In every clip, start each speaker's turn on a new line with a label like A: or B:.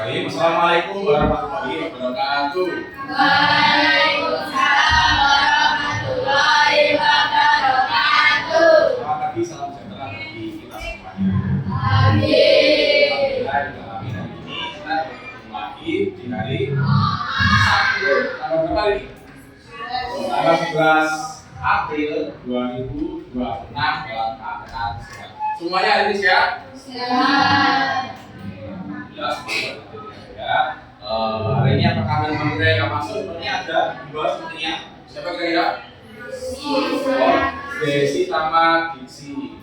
A: Bismillahirrahmanirrahim. Assalamualaikum warahmatullahi wabarakatuh.
B: Waalaikumsalam warahmatullahi wabarakatuh.
A: Selamat pagi, salam sejahtera bagi kita semuanya.
B: Amin.
A: Alhamdulillah, hari ini kita bertemu lagi di hari Sabtu. Tanggal berapa ini? Tanggal 11 April 2026 dalam keadaan sehat. Semuanya hari ini sehat?
B: Sehat.
A: Ya, semuanya ya. Hari ini apakah ada yang masuk? Sepertinya ada dua sepertinya. Siapa kira-kira? Oh, Desi sama Diksi.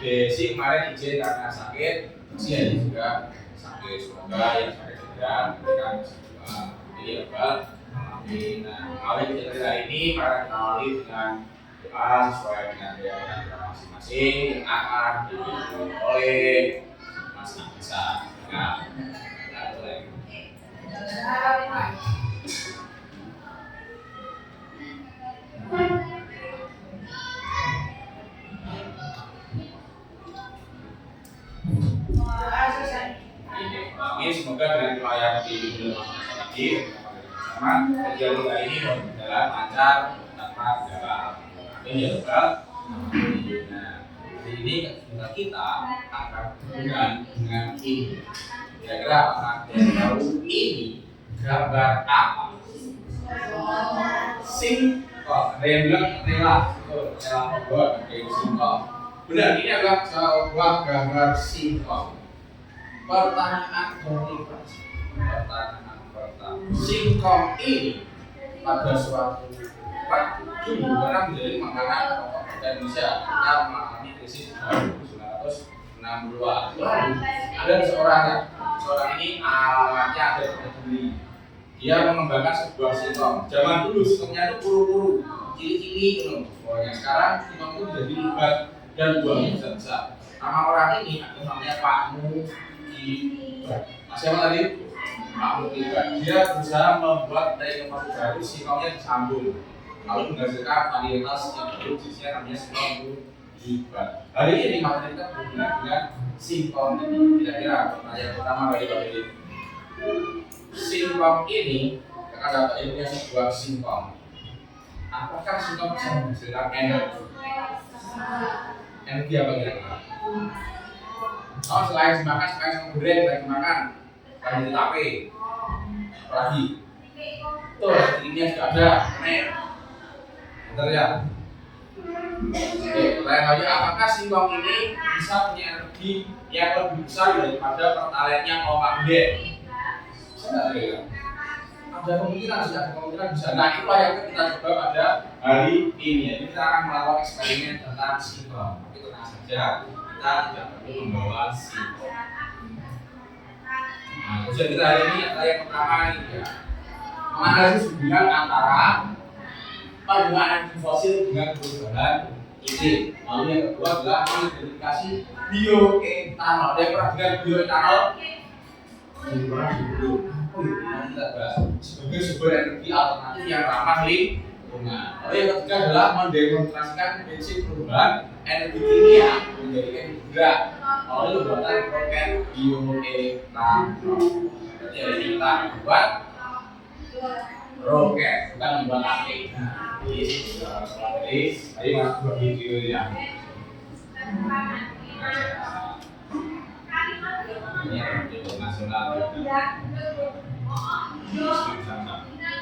A: Desi kemarin izin karena sakit. Diksi ini juga sakit. Semoga yang sakit segera memberikan kesembuhan. Ini lebat. Amin. Nah, mari kita hari ini para kenali dengan doa sesuai dengan keyakinan kita masing-masing yang akan dipimpin oleh Mas Nafisa. Nah, boleh. Ini semoga dengan pelayanan di video tadi sama kejadian hari ini berjalan lancar tanpa kendala. Amin ya Rabbal alamin. Nah, hari ini kita akan berhubungan dengan ini. Kira-kira apakah kalian tahu ini gambar apa? Singkong. Ada yang bilang rela membuat kayak singkong. Benar, ini adalah sebuah gambar singkong. Pertanyaan dari pertanyaan pertama. Singkong ini pada suatu waktu dulu karena menjadi makanan pokok Indonesia. Kita mengalami krisis tahun 1960-an. Lalu ada seorang ini alamatnya ada di Kediri. Dia mengembangkan sebuah singkong. Zaman dulu singkongnya itu puru-puru, cili-cili gitu. Pokoknya sekarang singkong itu menjadi lebat dan buahnya besar-besar. Nama orang ini namanya Pak Muki. Masih apa tadi? Pak Muki. Dia berusaha membuat inovasi baru, singkongnya disambung, lalu menghasilkan varietas yang baru, jenisnya namanya singkong Mujibat. Hari ini materi kita berhubungan dengan singkong ini. Kira-kira pertanyaan pertama dari Pak Didi. Singkong ini kata ini sebuah singkong. Apakah singkong bisa menghasilkan energi? Energi apa kira-kira? Oh, selain dimakan, selain goreng, selain dimakan, selain ditape, apalagi? Tuh, ini juga ada, bener ya? Oke, lain lagi, apakah singkong ini bisa punya energi yang lebih besar daripada pertalaitnya opak gede? Bisa nggak ya? Ada kemungkinan sih, ada kemungkinan bisa. Nah, itulah yang kita coba pada hari ini. Jadi kita akan melakukan eksperimen tentang singkong. Tapi tenang saja, kita tidak perlu membawa singkong. Nah, tujuan kita hari ini adalah yang pertama ini ya, menganalisis hubungan antara penggunaan energi fosil dengan perubahan iklim. Lalu yang kedua adalah mengidentifikasi bioetanol. Ada yang pernah dengar bioetanol? Nanti kita bahas sebagai sumber energi alternatif yang ramah lingkungan. Lalu yang ketiga adalah mendemonstrasikan prinsip perubahan energi kimia menjadi energi gerak melalui pembuatan roket bioetanol. Berarti hari ini kita membuat roket, bukan membuat api. Nah, ini sudah materi. Tadi masuk ke videonya. Ini video nasional.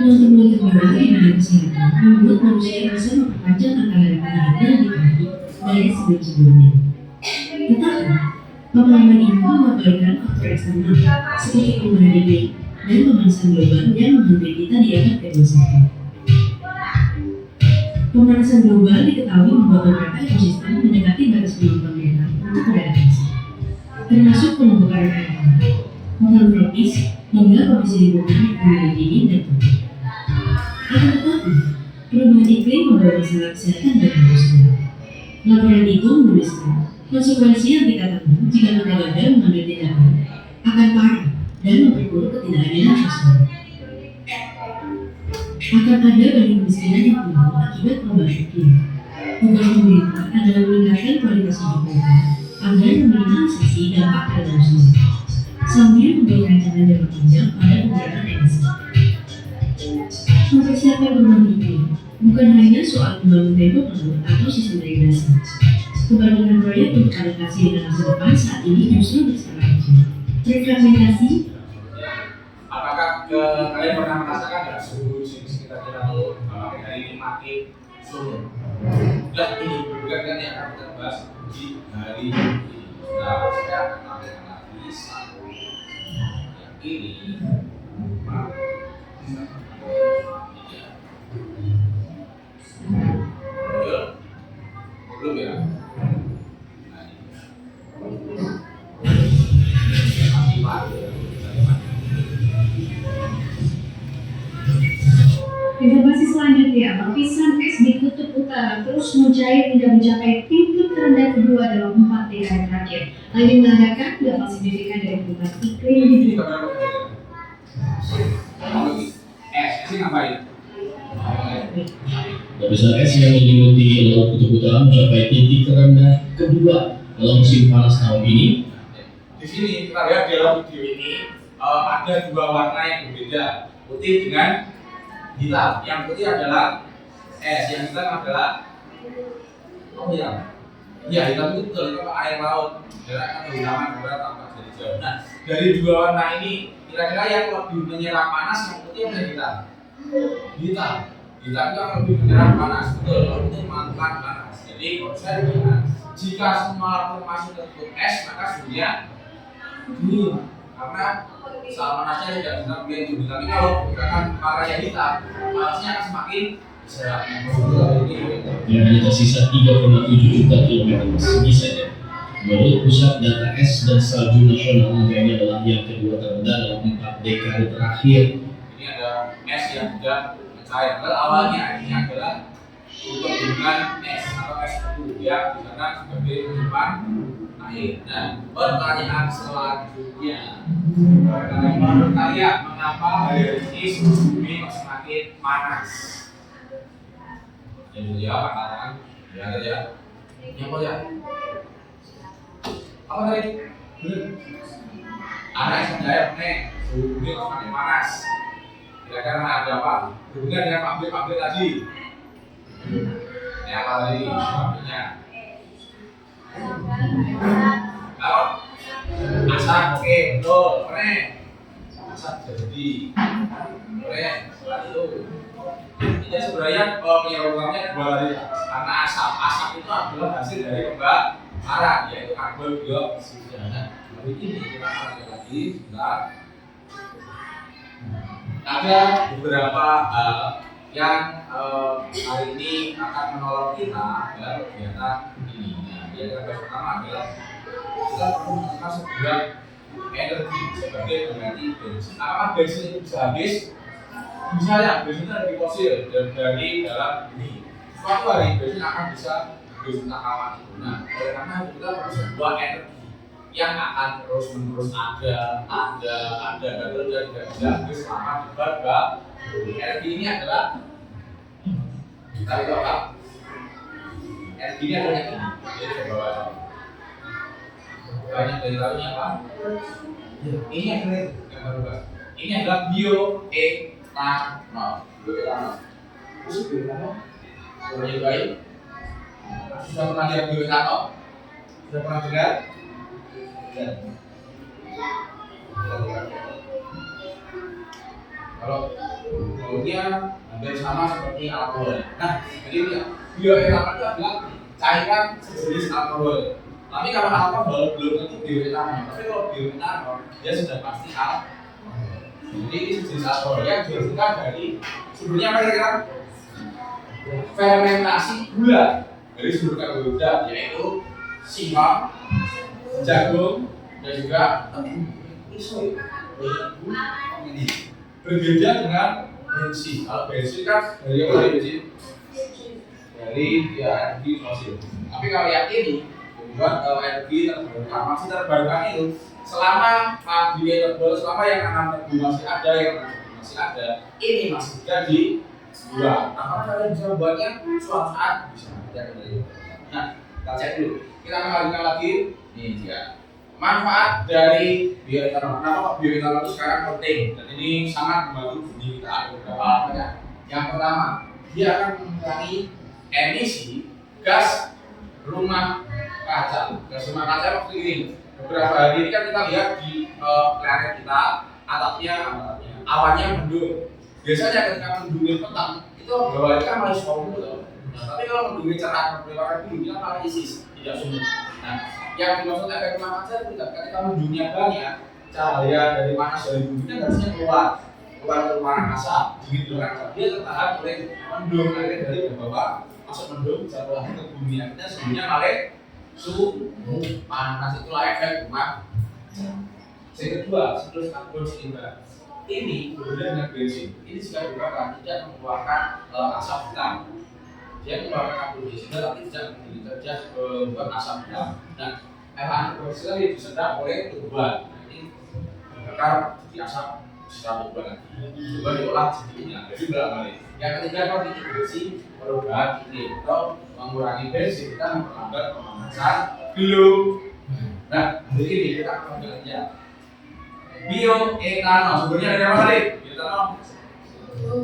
C: Untuk menghindari dunia kesehatan, membuat manusia bisa memperpanjang angka hidupnya lebih baik dari sebelum-sebelumnya. Tetapi, pengalaman ini mengabaikan faktor eksternal seperti perubahan iklim dan pemanasan global yang menghampiri kita di abad ke-21. Pemanasan global diketahui membuat beberapa ekosistem mendekati batas kemampuan mereka untuk beradaptasi, termasuk penumpukan air, hutan tropis, hingga kondisi lingkungan yang mulai dingin dan turun. Akan tetapi, perubahan iklim membawa masalah kesehatan bagi manusia. Laporan itu menuliskan konsekuensi yang kita temui jika kita gagal mengambil tindakan akan parah dan memperburuk ketidakadilan sosial. Akan ada banyak kemiskinan yang timbul akibat perubahan iklim. Tugas pemerintah adalah meningkatkan kualitas hidup mereka agar meminimalisasi dampak pada manusia. sambil memberikan rancangan jangka panjang pada pembiayaan emisi. Mempersiapkan perubahan iklim bukan hanya soal membangun tembok laut atau sistem irigasi. Kebandingan proyek untuk adaptasi dengan masa depan saat ini justru berskala kecil. Refragmentasi.
A: Apakah kalian pernah merasakan nggak suhu di sekitar kita tuh hari ini makin turun? Nah ini bukan kan yang akan kita bahas di hari ini. Nah saya akan tampilkan lagi satu yang ini. Belum ya? Nah ini masih
C: Informasi selanjutnya, lapisan es di kutub utara terus mencair hingga mencapai titik terendah kedua dalam 4 dekade terakhir. Hal ini menandakan dampak signifikan dari perubahan iklim di dunia.
A: ini ngapain?
D: Lapisan es yang menyelimuti laut kutub utara mencapai titik terendah kedua dalam musim panas tahun ini.
A: Di sini kita lihat di dalam video ini ada dua warna yang berbeda, putih dengan hitam. Yang putih adalah es, yang hitam adalah iya hitam itu betul, itu air laut. Karena kehitaman warna tampak dari jauh. Nah, dari dua warna ini kira-kira yang lebih menyerap panas yang putih atau hitam? Hitam itu akan lebih menyerap panas, betul. Kalau putih mengangkat panas. Jadi kalau saya bilang, jika semua masuk ke kutub es, maka suhunya dingin. Karena saat panasnya tidak bisa menjadi dingin. Tapi kalau misalkan warnanya hitam, panasnya akan semakin besar.
D: Yang hanya tersisa 3,7 juta kilometer persegi saja. Menurut Pusat Data Es dan Salju Nasional, angka ini adalah yang kedua terendah dalam 4 dekade terakhir.
A: Ini ada es yang sudah mencair. Awalnya ini adalah pertumbuhan es atau es batu yang digunakan sebagai penyimpan air. Dan pertanyaan selanjutnya, menurut kalian mengapa hari ini suhu bumi semakin panas? Yang menjawab katakan ya saja. Yang apa ya? Apa tadi? Anak yang menjawab nih, suhu bumi semakin panas. Kira-kira ada apa? Berhubungan dengan pabrik-pabrik tadi. Ini apa tadi? Pabriknya. Kalau asap, oke, betul, keren. Asap jadi keren. Setelah itu ini sebenarnya penyebabnya dua dari karena asap itu adalah hasil dari pembakaran, yaitu karbon dioksida. Tapi ini kita akan lihat lagi sebentar. Ada beberapa hal yang hari ini akan menolong kita dalam kegiatan ini. Nah, yang pertama adalah kita perlu menentukan sebuah energi sebagai pengganti bensin. Apakah bensin itu bisa habis? Bisa ya, bensin itu dari fosil dan dari dalam ini. Suatu hari bensin akan bisa habis entah kapan itu. Nah, oleh karena itu kita perlu sebuah energi yang akan terus menerus ada dan tidak bisa habis selama berbaga. Energi ini adalah kita itu apa? Energi ini adalah ini. Jadi saya bawa banyak dari lalunya apa? Ini adalah yang baru Pak. Ini adalah bioetanol. Terus bioetanol sudah nyobain? Sudah pernah lihat bioetanol? Sudah pernah dengar? Kalau dia hampir sama seperti alkohol. Nah, jadi bioetanol itu adalah cairan sejenis alkohol. Tapi kalau alkohol belum tentu bioetanol. Tapi kalau bioetanol dia sudah pasti alkohol. Jadi ini sejenis alkohol yang dihasilkan dari sebelumnya mereka fermentasi gula dari sumber karbohidrat yaitu singkong, jagung dan juga isu. Ini berbeda dengan bensin. Kalau bensin kan dari apa bensin? Dari energi fosil. Tapi kalau yang ini membuat energi terbarukan. Masih terbarukan itu selama pabrik terbang, selama yang nanam tebu masih ada, yang masih ada, ini masih bisa dibuat. Apa kalian bisa buatnya suatu saat bisa kita kembali. Nah, kita cek dulu. Kita kembalikan lagi. Ini dia manfaat dari bioetanol. Kenapa kok bioetanol itu sekarang penting? Dan ini sangat membantu dunia kita. Ada beberapa alasannya. Yang pertama, dia akan mengurangi emisi gas rumah kaca. Gas rumah kaca waktu ini beberapa hari ini kan kita lihat di planet kita atapnya awannya mendung. Biasanya ketika mendungnya petang itu bawahnya kan masih sumber. Nah, tapi kalau mendungnya cerah berwarna biru kita malah isis, tidak sumber. Nah, yang dimaksud efek rumah kaca itu ketika mendungnya banyak, cahaya dari panas dari bumi kan harusnya keluar ke luar angkasa, begitu kan? Dia tertahan oleh mendung dari bawah masuk mendung jatuh ke bumi. Akhirnya sebenarnya malah suhu panas, itulah efek rumah. Yang kedua, siklus karbon seimbang. Ini berbeda dengan bensin. Ini juga digunakan tidak mengeluarkan asap hitam. Dia mengeluarkan karbon dioksida tapi tidak membuat membuat asap hitam. Nah, karbon dioksida itu disedot oleh tubuhan. Nah, ini bakar jadi asap secara tubuhan lagi. Tubuhan diolah jadi minyak. Jadi berbalik. Yang ketiga, kontribusi perubahan iklim atau mengurangi bensin kita memperlambat pemanasan global. Nah, hari ini kita akan belajar bioetanol. Sumbernya dari apa tadi? Bioetanol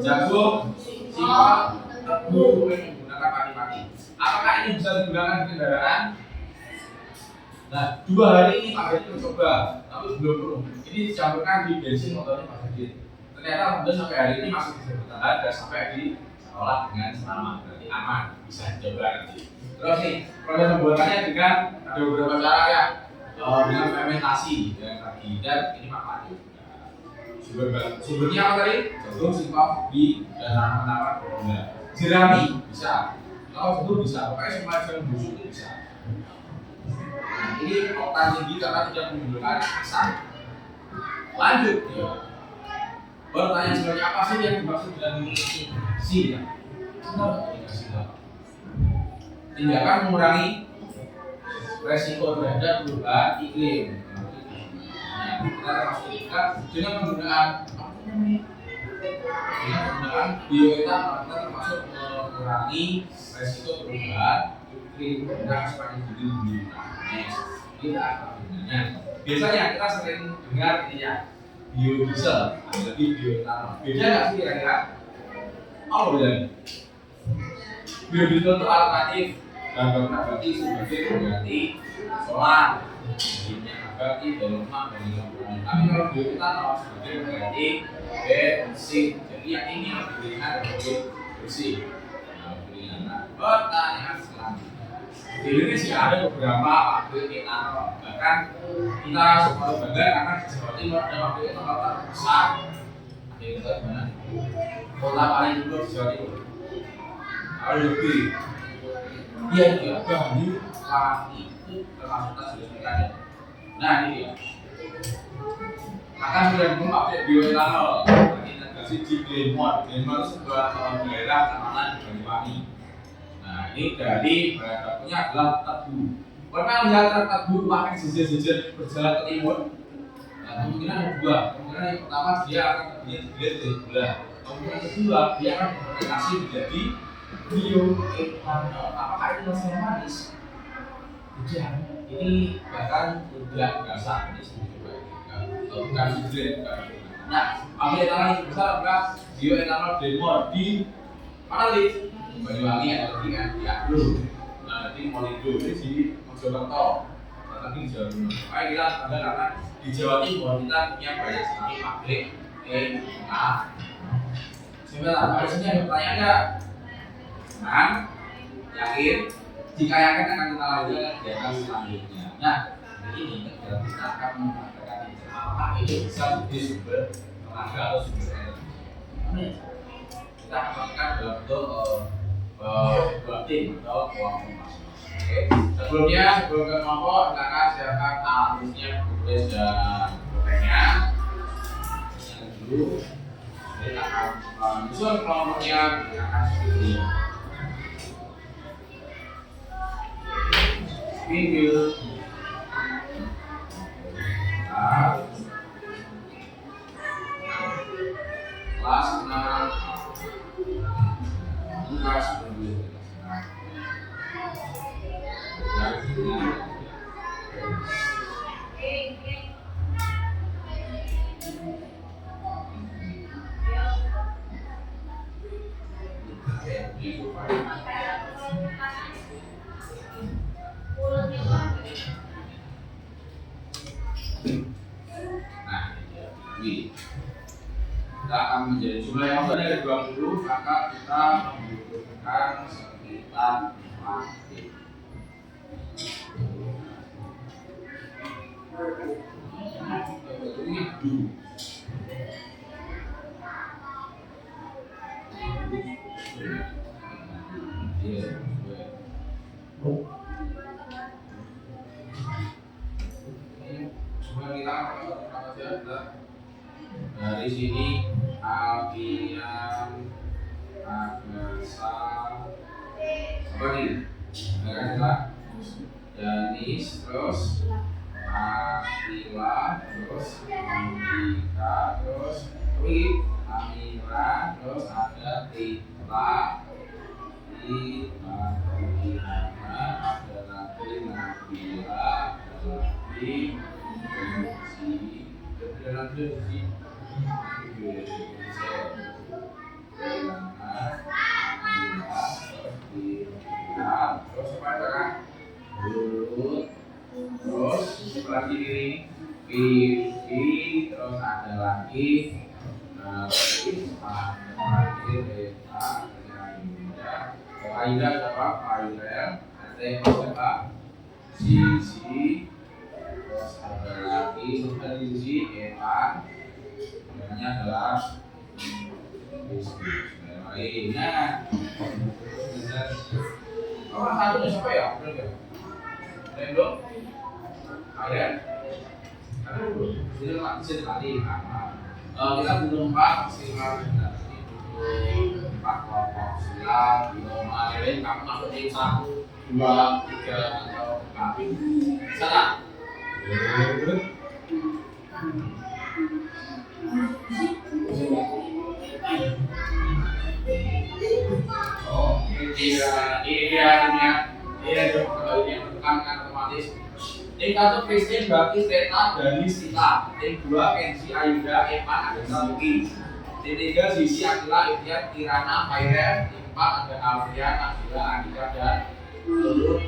A: jagung, singkong, tebu, menggunakan padi-padi. Apakah ini bisa digunakan di kendaraan? Nah, 2 hari ini Pak Hadi mencoba, tapi belum perlu. Ini dicampurkan di bensin motornya Pak Hadi. Ternyata alhamdulillah sampai hari ini masih bisa bertahan dan sampai di sekolah dengan selamat, berarti aman, bisa dicoba nanti. Terus nih, proses pembuatannya dengan ada beberapa cara ya, dengan fermentasi dan tadi dan ini manfaatnya juga. Sumbernya apa tadi? Jagung, singkong, ubi, dan tanaman-tanaman berbunga. Jerami bisa, kalau betul bisa, pokoknya semua jagung busuk itu bisa. Nah, ini oktan tinggi karena tidak menggunakan asam. Lanjut, ya. Pertanyaan sebenarnya apa sih yang dimaksud dengan nutrisi? Ya, tindakan mengurangi resiko terhadap perubahan iklim. Nah, kita termasuk juga dengan penggunaan bioetanol kita termasuk mengurangi resiko perubahan iklim dan sepanjang dunia. Kita apa gunanya? Biasanya kita sering dengar ini ya, biodiesel, jadi bioetanol. Beda nggak sih kira-kira? Apa bedanya? Biodiesel itu alternatif dan berarti sebagai pengganti solar, minyak nabati dari lemak dan minyak. Tapi kalau bioetanol sebagai pengganti bensin, jadi yang ini lebih ringan dan lebih bersih. Nah, pertanyaan selanjutnya. Di Indonesia ada beberapa pabrik etanol, bahkan kita semua bangga karena di Jawa Timur ada pabrik etanol terbesar. Ada yang di mana? Kota paling dulu di Jawa Timur. Kalau lebih, dia juga Bali itu termasuk tersertifikat. Nah ini dia. Akan bergabung pabrik bioetanol terintegrasi di Glenmore. Glenmore itu sebuah daerah tanaman di Banyuwangi. Nah ini dari bahan bakunya adalah tebu. Pernah lihat tebu pakai jejer-jejer berjalan ke timur? Nah, kemungkinan ada 2. Kemungkinan yang pertama dia akan terbuat dari gula. Kemungkinan kedua dia akan berfermentasi menjadi bioetanol. Apakah itu rasanya manis? Tidak. Ini bahkan tidak biasa. Ini bukan hidrat. Nah, pabrik etanol yang besar adalah bioetanol Glenmore di mana di Banyuwangi atau di Aglo. Nah, nanti Molindo ini di Mojokerto. Tapi di Jawa Timur. Makanya kita bangga karena di Jawa Timur kita punya banyak sekali pabrik etanol. Sebentar, habis ini ada pertanyaan nggak? Nah, yakin? Jika yakin akan kita lanjutkan kegiatan selanjutnya. Nah, ini kita akan mengatakan apakah ini bisa menjadi sumber tenaga atau sumber energi. Kita akan melakukan dalam bentuk voting atau kelompok masing-masing. Sebelum ke kelompok, silakan siapkan alatnya, tulis dan pulpennya. Yang dulu, kita akan menyusun kelompoknya akan seperti ini. Video kelas 6 kelas 9 Nah, ini kita akan menjadi jumlah yang dari 20, maka kita membutuhkan sekitar 4 bit. Ini dulu. Dari sini Alfian, Agasa, apa nih? Agasa, Danis, terus Akila, terus Andika, terus Amira, terus ada Tita, ada lagi Nabila, ada lagi terus apa sekarang? Terus lagi ini Vivi, terus ada lagi Aida siapa? Aida, ada siapa? Sisi, terus ada lagi Sisi, Eva, namanya adalah lainnya. Nomor satunya siapa ya? Rendo, ada? Ada belum? Jadi masih tadi kita belum empat silang tadi, 4 kelompok silang, bioma lain kamu masuk di 1, 2, 3 atau 4. Salah? Oh, ini dia menekankan otomatis. Yang satu Christine berarti Stena dari Sita. Yang dua Kenzi, Ayuda, Evan, Agasa, Luki. Yang tiga Sisi, Akila, Indian, Kirana, Fairen. Yang empat ada Alfian, Akila, Andika, dan Lulu.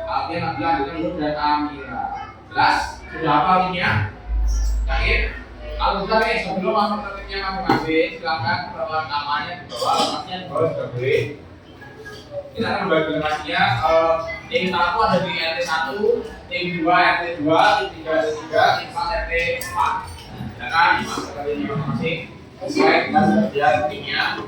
A: Alfian, Akila, Andika, Lulu, dan Amira. Jelas? Sudah apa ini ya? Yakin? Kalau kita nih sebelum masuk ke tipnya masing-masing, silakan bawa namanya di bawah, alamatnya di bawah sudah boleh. Kita akan membagi lokasinya. Tim 1 ada di RT1, tim 2 RT2, tim 3 RT3, tim 4 RT4. Ya kan, masuk ke timnya masing-masing. Sesuai kita sudah lihat timnya.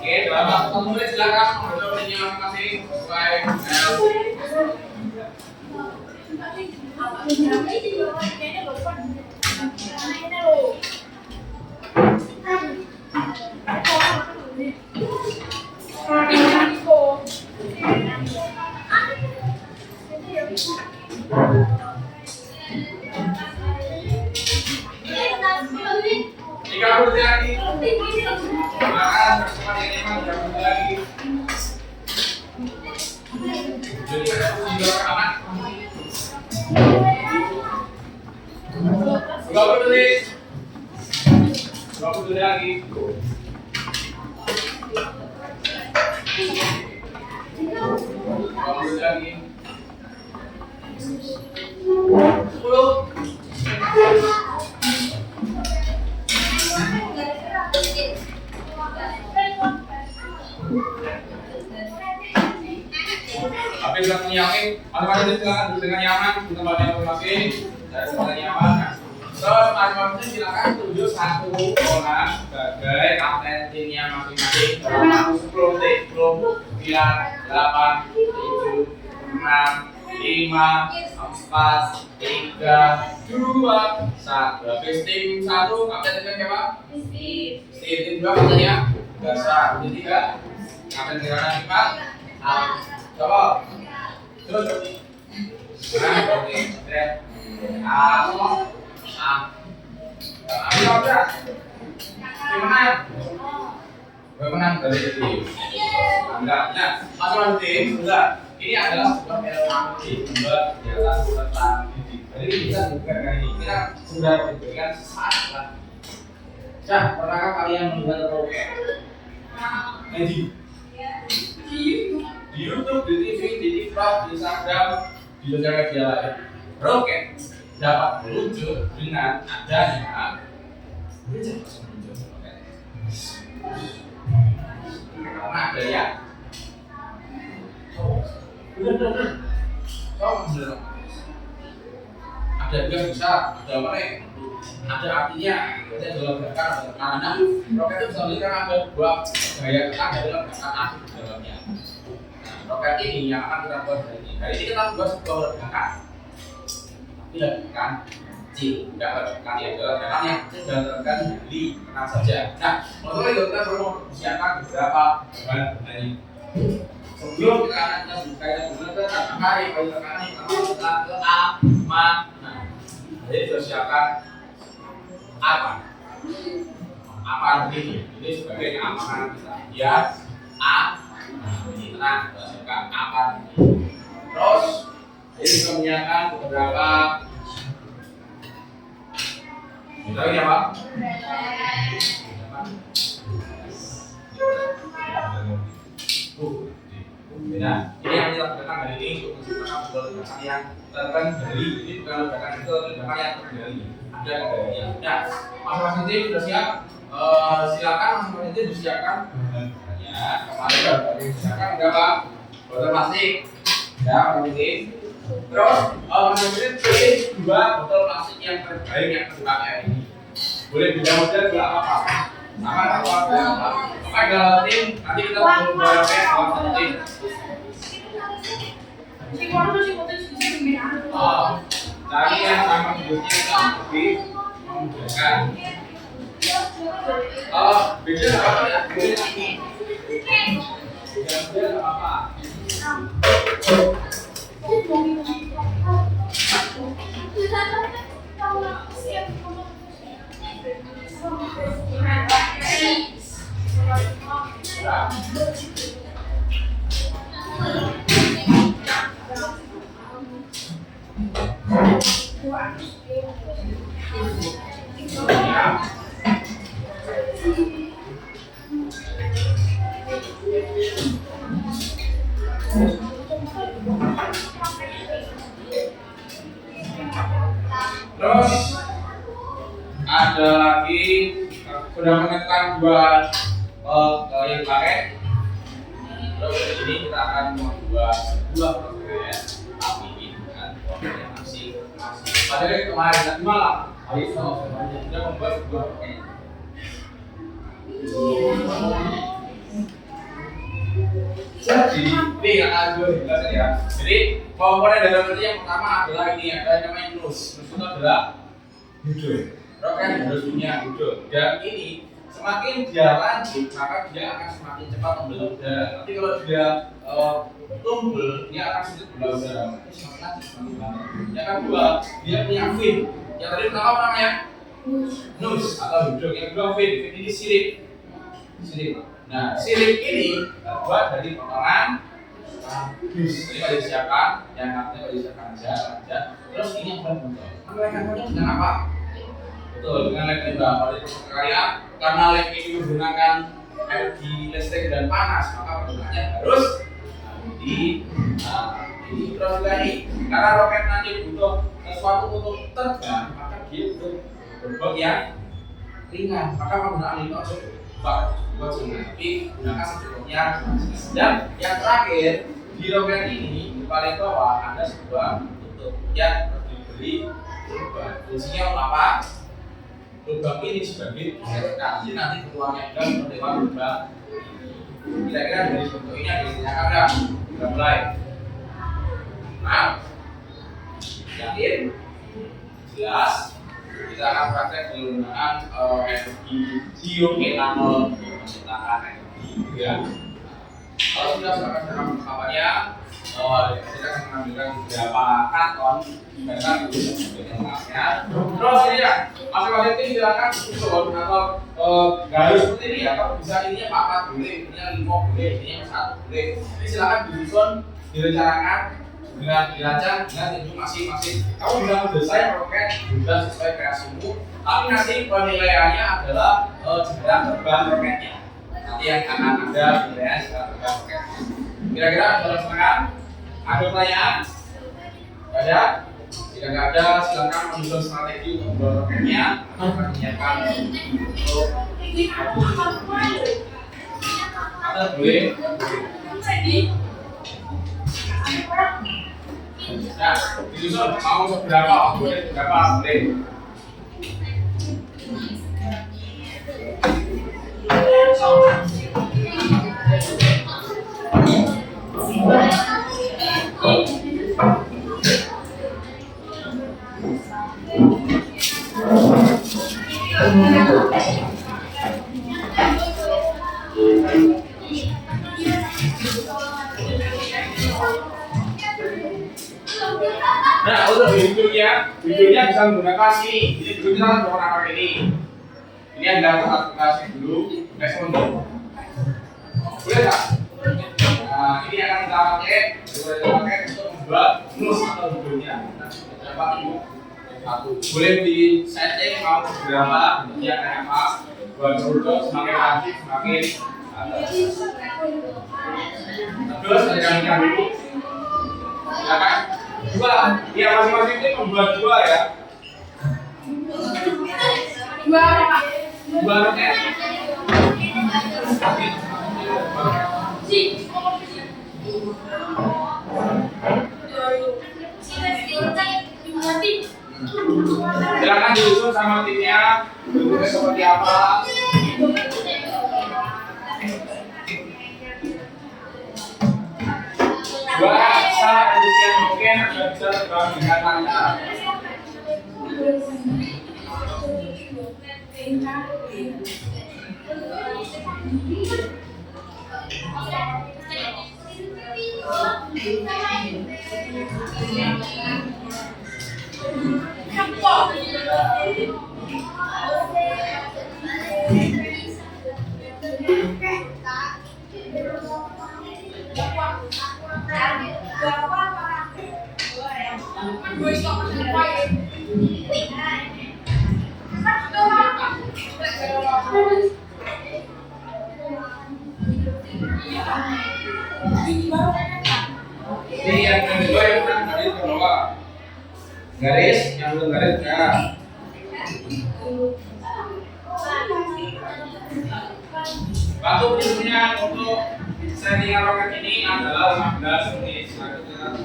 A: Oke, dalam waktu kemudian silakan mencoba timnya masing-masing sesuai. Jika berjadi, silakan bersama dengan lagi. Jadi kita aman. 20 menit. 20 menit lagi. 20 menit lagi. 10. Tapi sudah yakin, masing-masing silakan duduk dengan nyaman di tempatnya masing-masing dan tempatnya nyaman. Terus masing-masing silakan tunjuk satu orang sebagai kapten timnya masing-masing. Dalam waktu 10 detik, 10, 9, 8, 7, 6, 5, 4, 3, 2, 1. Habis tim 1, kapten timnya siapa? Tim 2 kaptennya Agasa. Tim 3, kapten Kirana 4. Coba. Terus. Nah, oke. Aku. Ambil Menang. Menang dari itu. Enggak. Nah, masalah tim enggak. Ini adalah sebuah LKP membuat kegiatan tentang didik. Jadi kita bukan kali ini. Kita sudah diberikan sesaat lah. Nah, pernahkah kalian melihat roket? Di YouTube, di TV, di TikTok, di Instagram, di sosial media lain, roket dapat meluncur dengan adanya karena adanya ada gas besar, ada merek, ada apinya, ada dalam gerakan, ada tekanan. Roket itu bisa melihat ada dua gaya tekan dari ledakan api di dalamnya. Roket ini yang akan kita buat hari ini. Hari ini kita buat sebuah ledakan. Tapi ledakan kecil, tidak ledakan yang ledakan yang kecil dan ledakan dari tenang saja. Nah, untuk itu kita perlu mempersiapkan beberapa bahan ini. Sebelum kita akan berkaitan dengan tekanan, kalau tekanan kita ke A, mana? Jadi persiapkan apa? Apa ini? Ini sebagai keamanan kita. Ya, A. Ini tenang, persiapkan apa? Terus, ini juga menyiapkan beberapa. Kita ini apa? Nah, ini yang kita gunakan hari ini untuk menciptakan sebuah ledakan yang terkendali. Ini bukan ledakan itu, ledakan yang terkendali. Ada kendalinya. Nah, masing-masing tim sudah siap. Silakan masing-masing tim disiapkan. Ya, kemarin siapkan berapa? Botol plastik. Ya, masing-masing. Terus, masing-masing pilih 2 botol plastik yang terbaik yang dipakai hari ini. Boleh beda model juga apa? Sama apa? Maka dalam tim nanti kita beberapa dalam satu tim. Cari yang sama bentuknya yang lebih memudahkan. Beda apa ya? Boleh lagi. Yang beda apa? Terus ada lagi sudah menekan 2 yang pakai. Terus ini kita akan membuat sebuah proses api dengan proses yang masih. Pada kemarin tadi malam, hari itu kita membuat sebuah proses. Jadi ini yang akan dijelaskan ya. Jadi komponen dari roket yang pertama adalah ini ada yang namanya nus. Nus itu adalah hidro. Roket harus punya hidro. Dan ini semakin dia lanjut maka dia akan semakin cepat membelah udara. Nanti kalau dia tumbul dia akan sulit membelah udara. Itu semakin lanjut semakin lama. Yang kedua dia punya fin. Yang tadi pertama apa namanya? Nus atau hidro. Yang kedua fin. Fin ini sirip. Nah, sirip ini terbuat dari potongan dus. Ini kalau disiapkan, yang nanti kalau disiapkan aja. Terus ini yang bentuk. Menggunakannya dengan apa? Betul, dengan lem tembak. Kalau di karya, karena lem ini menggunakan energi listrik dan panas, maka penggunaannya harus di ini terus lagi. Karena roket nanti butuh sesuatu untuk terbang, maka dia butuh berbobot yang ringan. Maka penggunaan ini harus buat tapi gunakan secukupnya. Dan yang terakhir di roket ini di paling bawah ada sebuah tutup yang diberi lubang. Fungsinya apa? Lubang ini sebagai sekat. Jadi nanti keluarnya gas menerima lubang. Kira-kira dari bentuk ini ada ditanyakan nggak? Kita mulai. Nah, yakin? Jelas. Kita akan praktek penggunaan energi geomethanol untuk menciptakan energi ya. Kalau sudah silakan dalam percakapannya kita akan mengambilkan beberapa karton dan kan bentuknya. Terus ini ya, masing-masing tim silakan susun atau garis seperti ini ya. Kalau bisa ininya 4 boleh, ininya 5 boleh, ininya 1 boleh. Ini silakan disusun, direncanakan dengan dirancang dengan tentu masing-masing. Kamu bisa mendesain roket juga sesuai kreasimu, tapi nanti penilaiannya adalah jumlah terbang roketnya. Nanti yang akan ada penilaian jumlah terbang roket. Kira-kira dalam setengah ada pertanyaan? Ada? Jika nggak ada, silakan menyusun strategi untuk membuat roketnya atau menyiapkan untuk atau boleh. Nah, disusun mau seberapa boleh, berapa boleh. Nah, untuk videonya bisa menggunakan ini. Jadi dulu kita menggunakan apa ini? Ini adalah aplikasi dulu, untuk boleh nggak? Nah, ini akan kita pakai untuk membuat mus atau videonya. Berapa ini? Satu. Boleh di setting mau berapa? Bentuknya kayak apa? Buat produk semakin cantik semakin terus ada dulu. Silakan. Dua, ya masing-masing ini membuat dua ya. Dua roket. Silakan disusun sama timnya. Bentuknya seperti apa? Buat seefisien mungkin agar bisa terbang dengan lancar. Ini yang kedua yang garis ke bawah. Garis yang belum garis ya. Waktu prinsipnya untuk settingan roket ini adalah 15 menit. Selanjutnya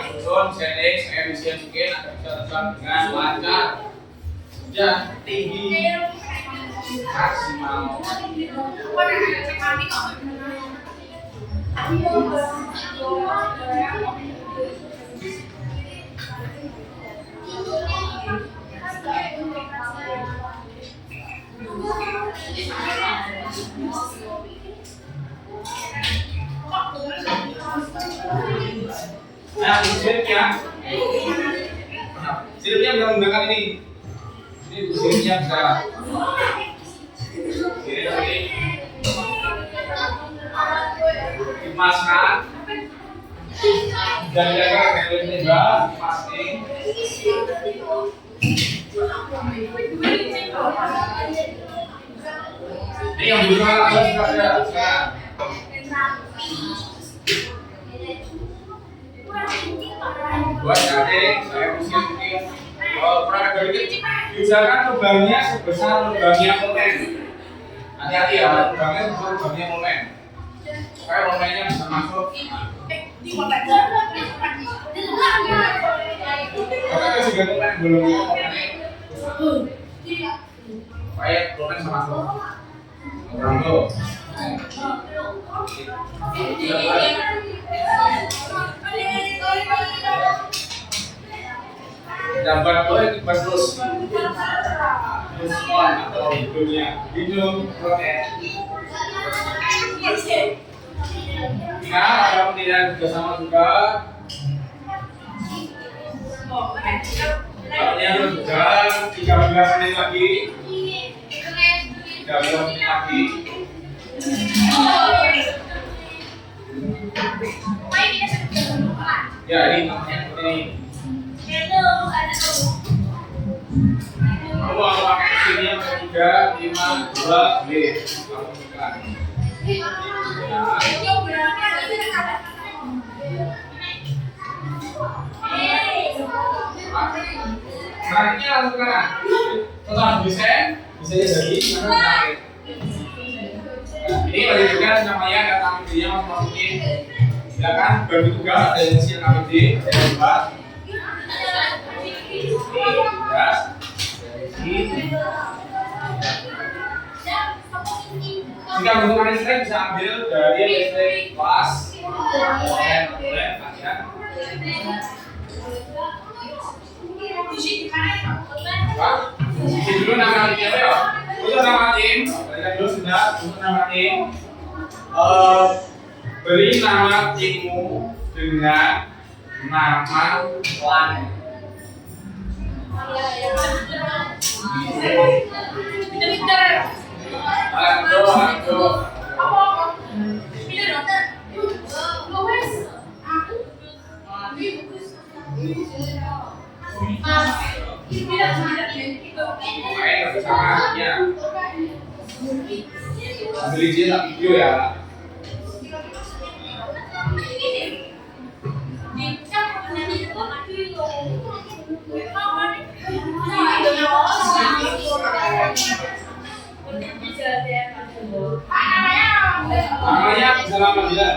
A: susun setting seefisien mungkin agar bisa terbang dengan lancar dan tinggi maksimal. Nah, siripnya bisa menggunakan ini. Ini siripnya bisa. Ini dimasukkan dan jaga melodi bebas, dimasking. Ini yang butuh alat sekarang. Buat setting, saya mungkin perangkat berikut usahakan lubangnya sebesar lubangnya momen. Hati-hati ya, lubangnya sebesar lubangnya momen. Supaya momennya bisa masuk. Karena juga momen belum momennya. Supaya momen bisa masuk. Orang tuh. Dapat boleh dibahas terus on atau hidungnya hidung roket Ingat ada penilaian kerjasama juga. Waktunya terus berjalan 13 menit lagi. 13 menit lagi. Ya ini namanya seperti ini. Kamu akan pakai sini yang ketiga, 5, 2, B. Kamu buka. Selanjutnya langsung ke kanan. Setelah desain, bisa jadi mana menarik. Ini bagi juga namanya data APD-nya masing-masing. Silakan bagi tugas ada yang isi APD, ada yang buat. Tugas. Jika menggunakan listrik bisa ambil dari listrik kelas dan latihan. Isi dulu nama timnya ya. Untuk nama tim, berikan dulu sudah. Untuk nama tim, beri nama timmu dengan nama planet. Aduh. Main bersama ya. Ambil izin tak video ya. Namanya dalam panggilan.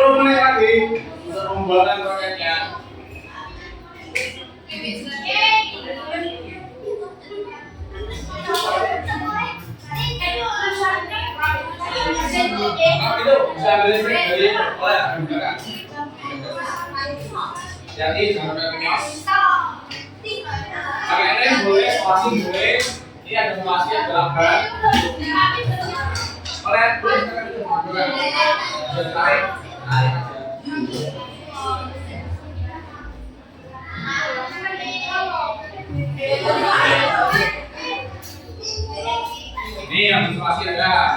A: Menit lagi untuk pembuatan roketnya. Itu bisa beli dari oleh gunakan. Jadi jangan sampai kenyos. Agak boleh, spasi boleh. Ini ada spasi yang berlambang. Oleh boleh kita tarik aja. Ini yang spasi ada.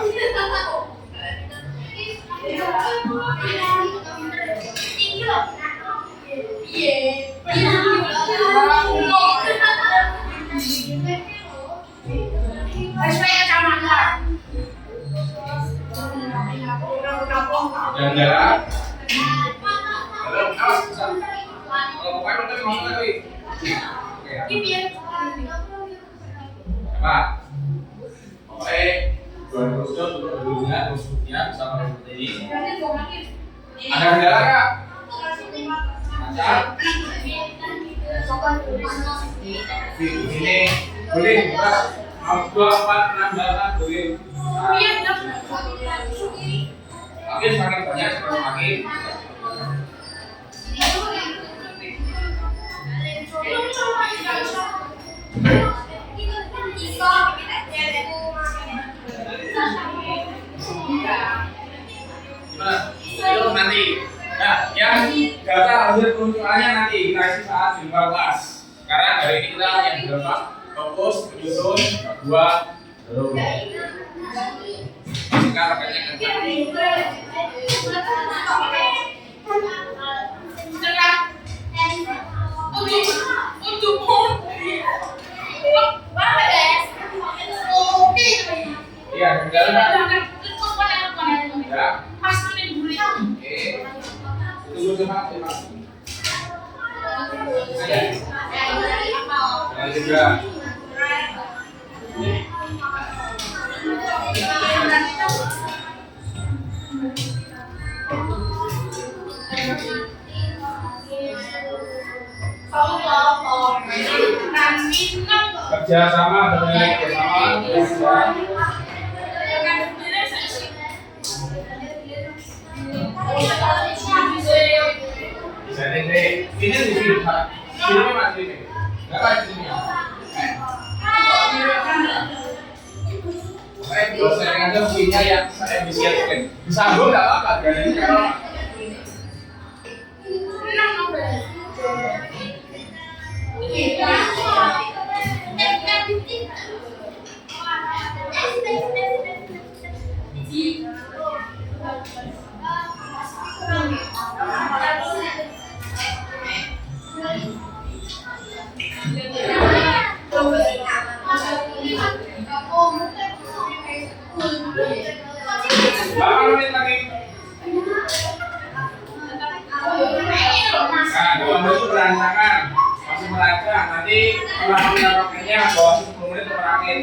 A: Dan jarak. Kalau pakai udah ngomong lagi. Apa? Oke. Buat kursus untuk dulunya kursusnya sama seperti ini. Ada kendala nggak? Lancar? Ini boleh kita mau 2, 4, 6 bahasa boleh. Tapi semakin banyak semakin. Gimana? Itu nanti. Nah, yang data hasil peruntukannya nanti kita isi saat di luar kelas. Karena hari ini kita yang berapa? Fokus, menyusun, membuat, terus. Sekarang banyak yang iya, kendala ya. Oke. Tunggu sebentar, terima kasih. Yang juga. Kerja sama dengan kerjasama. Bisa ini di sini. Sini mas ini. Berapa sini? Saya aja punya yang saya bisa disambung nggak apa-apa kan ini kalau berapa menit lagi? Nah, 2 menit berantakan, masih merancang. Nanti setelah mendapatkannya bawa 10 menit untuk merangin.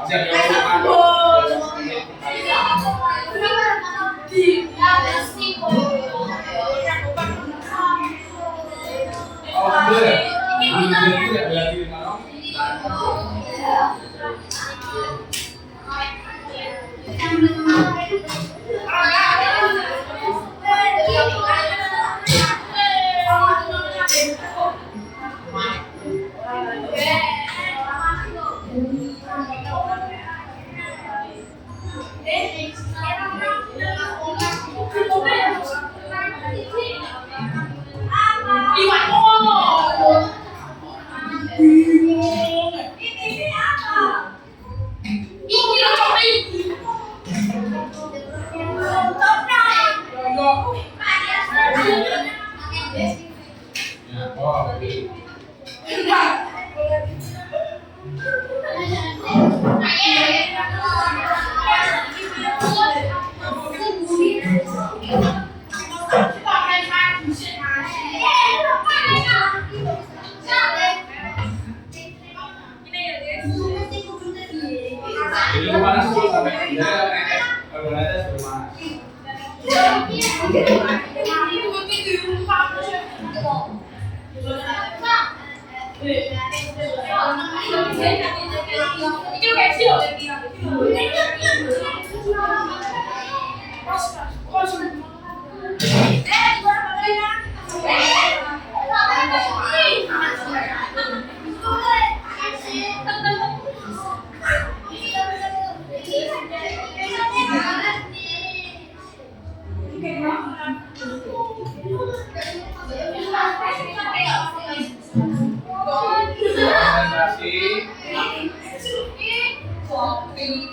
A: Masih ada oh, ambil ya? Ambil itu ya, biar di mana? Ya, oh, jadi kemana 10 sampai 3 kalau ada 10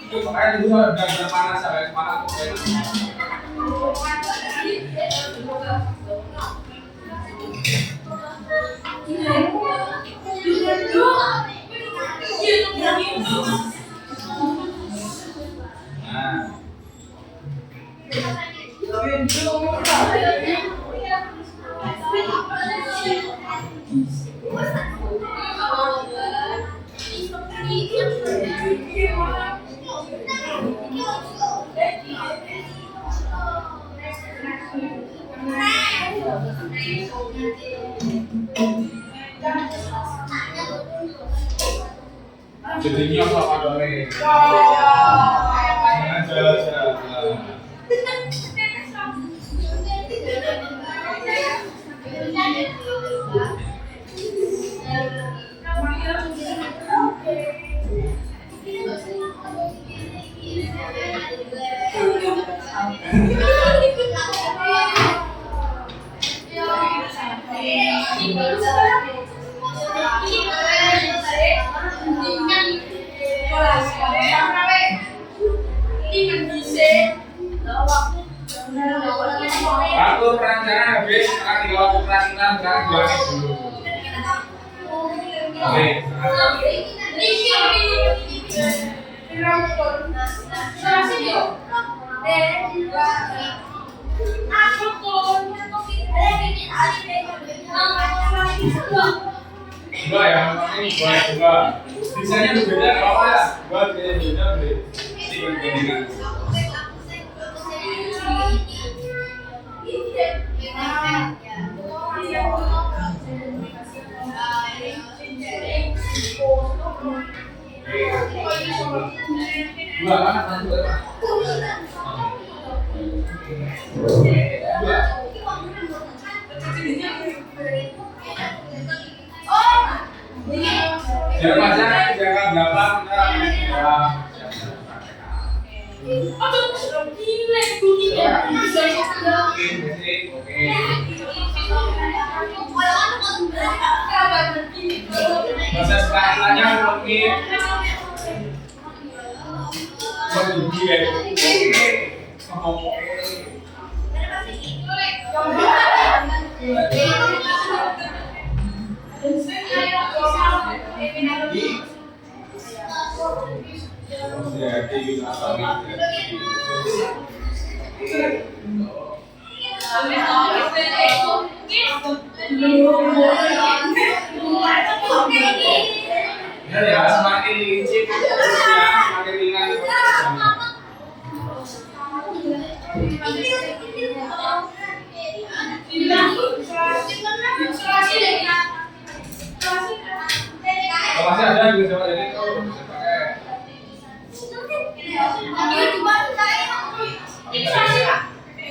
A: itu makanya dulu udah panas sampai kemana tuh nah jadinya apa dong? Waktu perancangan habis, sekarang tinggal waktu perancangan, sekarang jualnya dulu. Oke. Dua ya, ini dua. Desainnya berbeda, nggak apa ya? Dua beda beli. Tiga perbandingan. Dua mana? Dua. Oke. Proses tanya mungkin. Ya, semakin licin, semakin ringan. Kalau masih ada juga coba jadi tuh bisa pakai.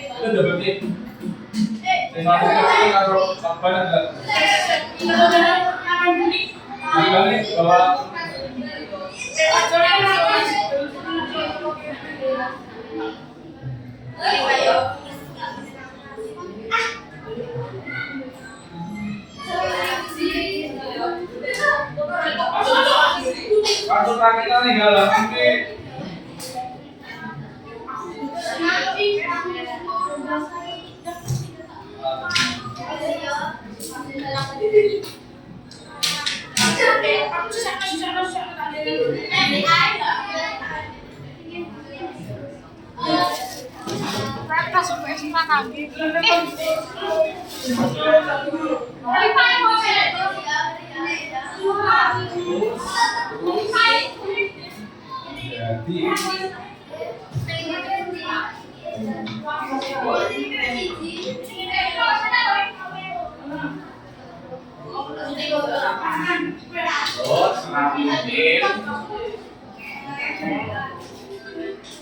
A: Itu udah berarti. Saya masih kalau sampai ada. Nih bawa. Kartu kita nih galang ini.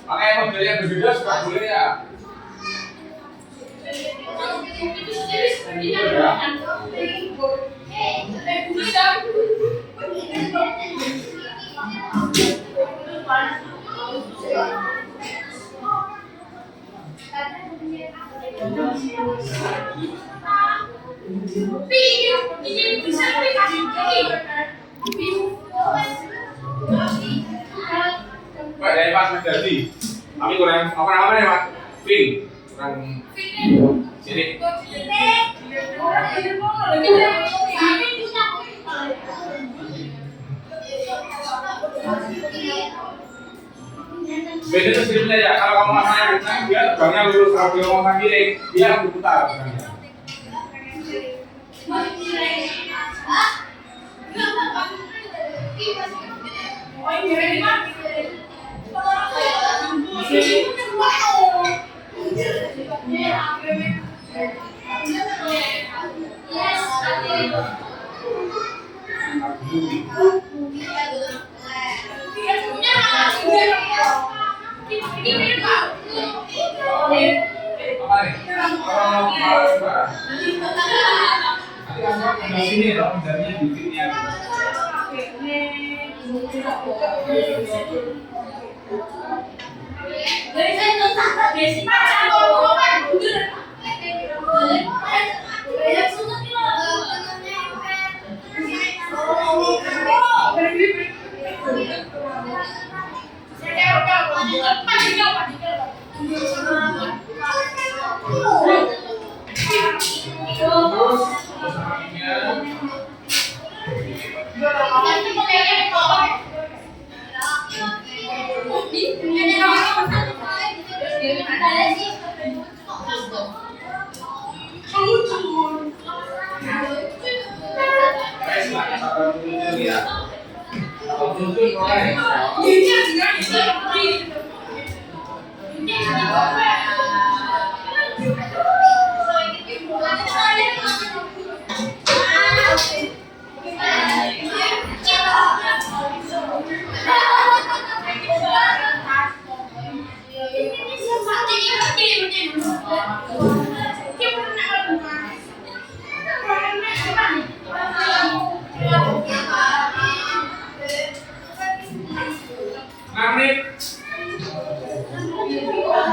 A: Pakai model yang berbeda suka boleh ya. Pak dari Pak Sugati. Kami kurang apa namanya Pak? Pin. Kurang sini. Beda tuh sini ya. Kalau kamu masanya kencang, dia terbangnya lurus. Kalau dia mau kiri, dia akan berputar. Sini dong, dari bikinnya.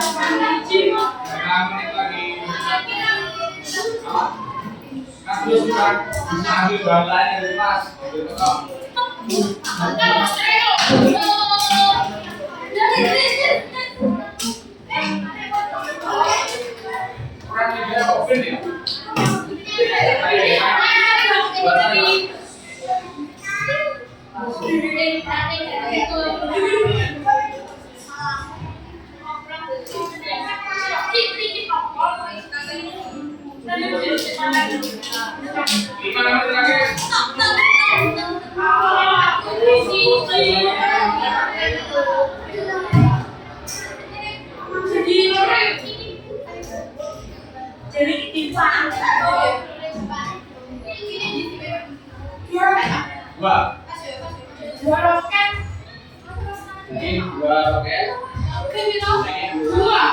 A: menit lagi. Kamu sudah bisa ambil bahannya dari kelas. Kurang lebih open ya. Gimana menit lagi?
B: Jadi ketimpangan.
A: Dua.
B: Dua roket.
A: Ini dua roket.
B: Dua.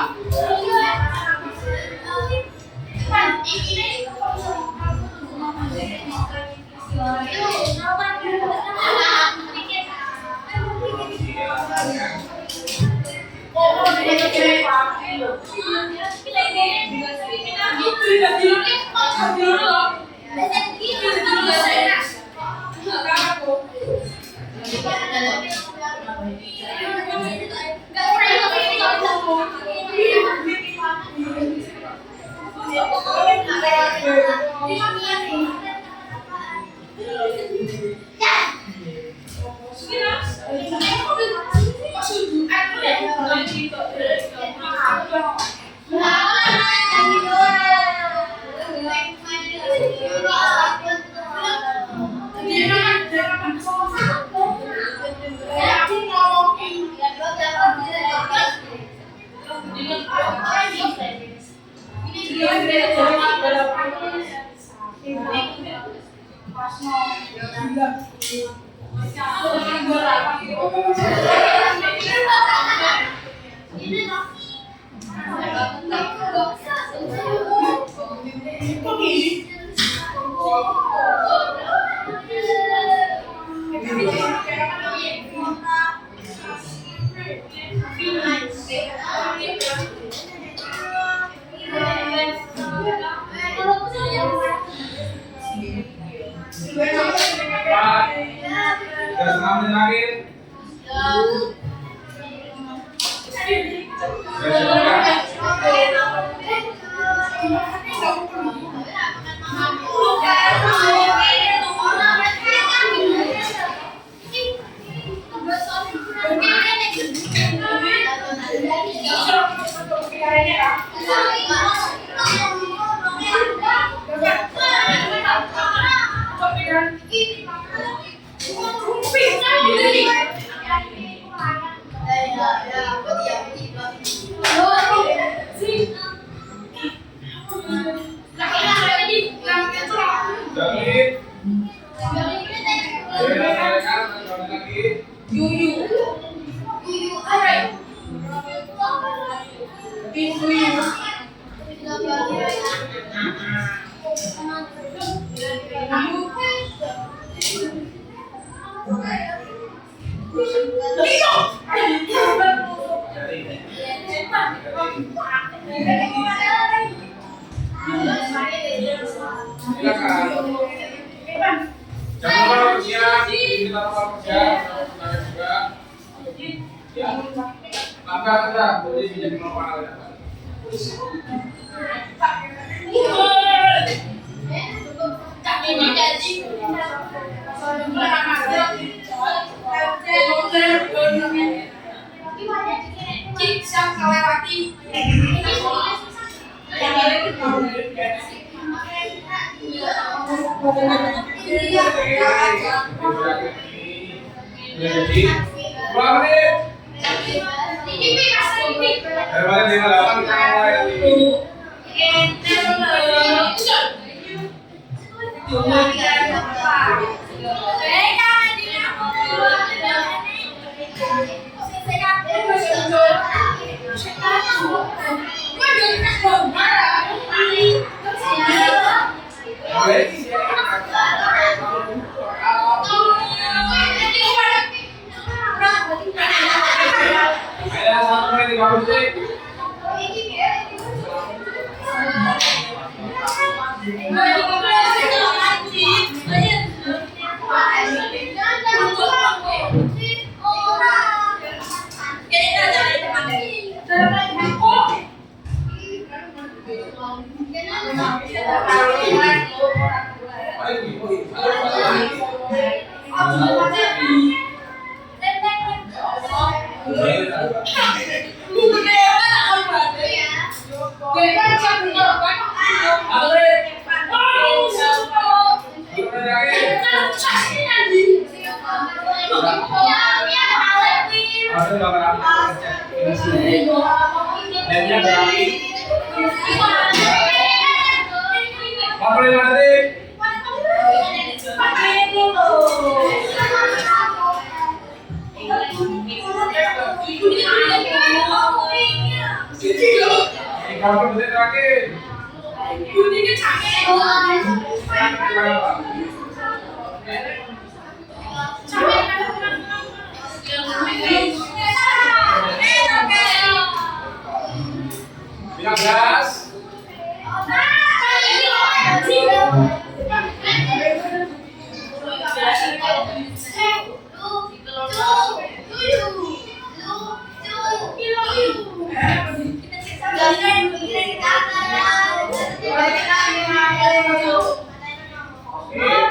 B: Ini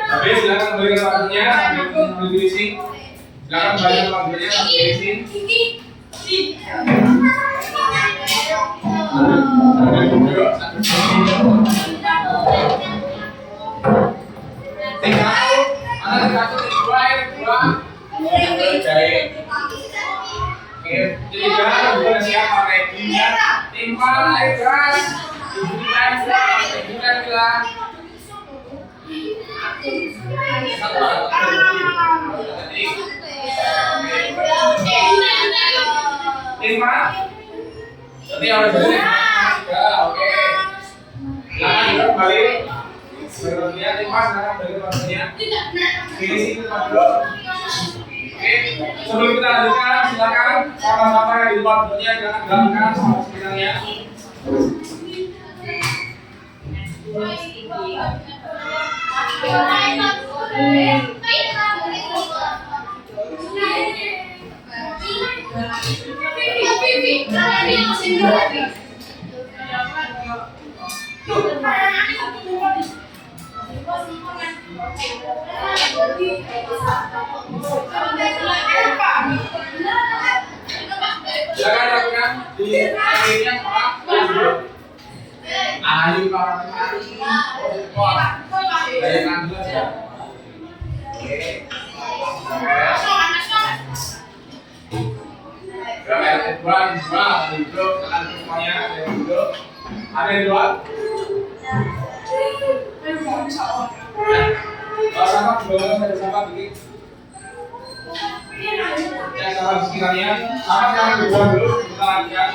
A: Oke, silakan berikan waktunya sambil berisi. Silakan banyak waktunya sambil berisi. Jadi harus oke. Silakan kembali. Berikutnya timpas sekarang bagi waktunya. Finishing tempat dulu. Oke. Sebelum kita lanjutkan, silakan sama-sama yang di tempat dulunya silakan dilakukan sama sekitarnya. Silakan lakukan di akhirnya ayo para penari bayangkan dulu ya. Oke. Ada dua, duduk, tekan semuanya, ada duduk, ada dua. Sama sama begini. Yang sama sekitarnya, sama jangan dua dulu, kita lanjutkan.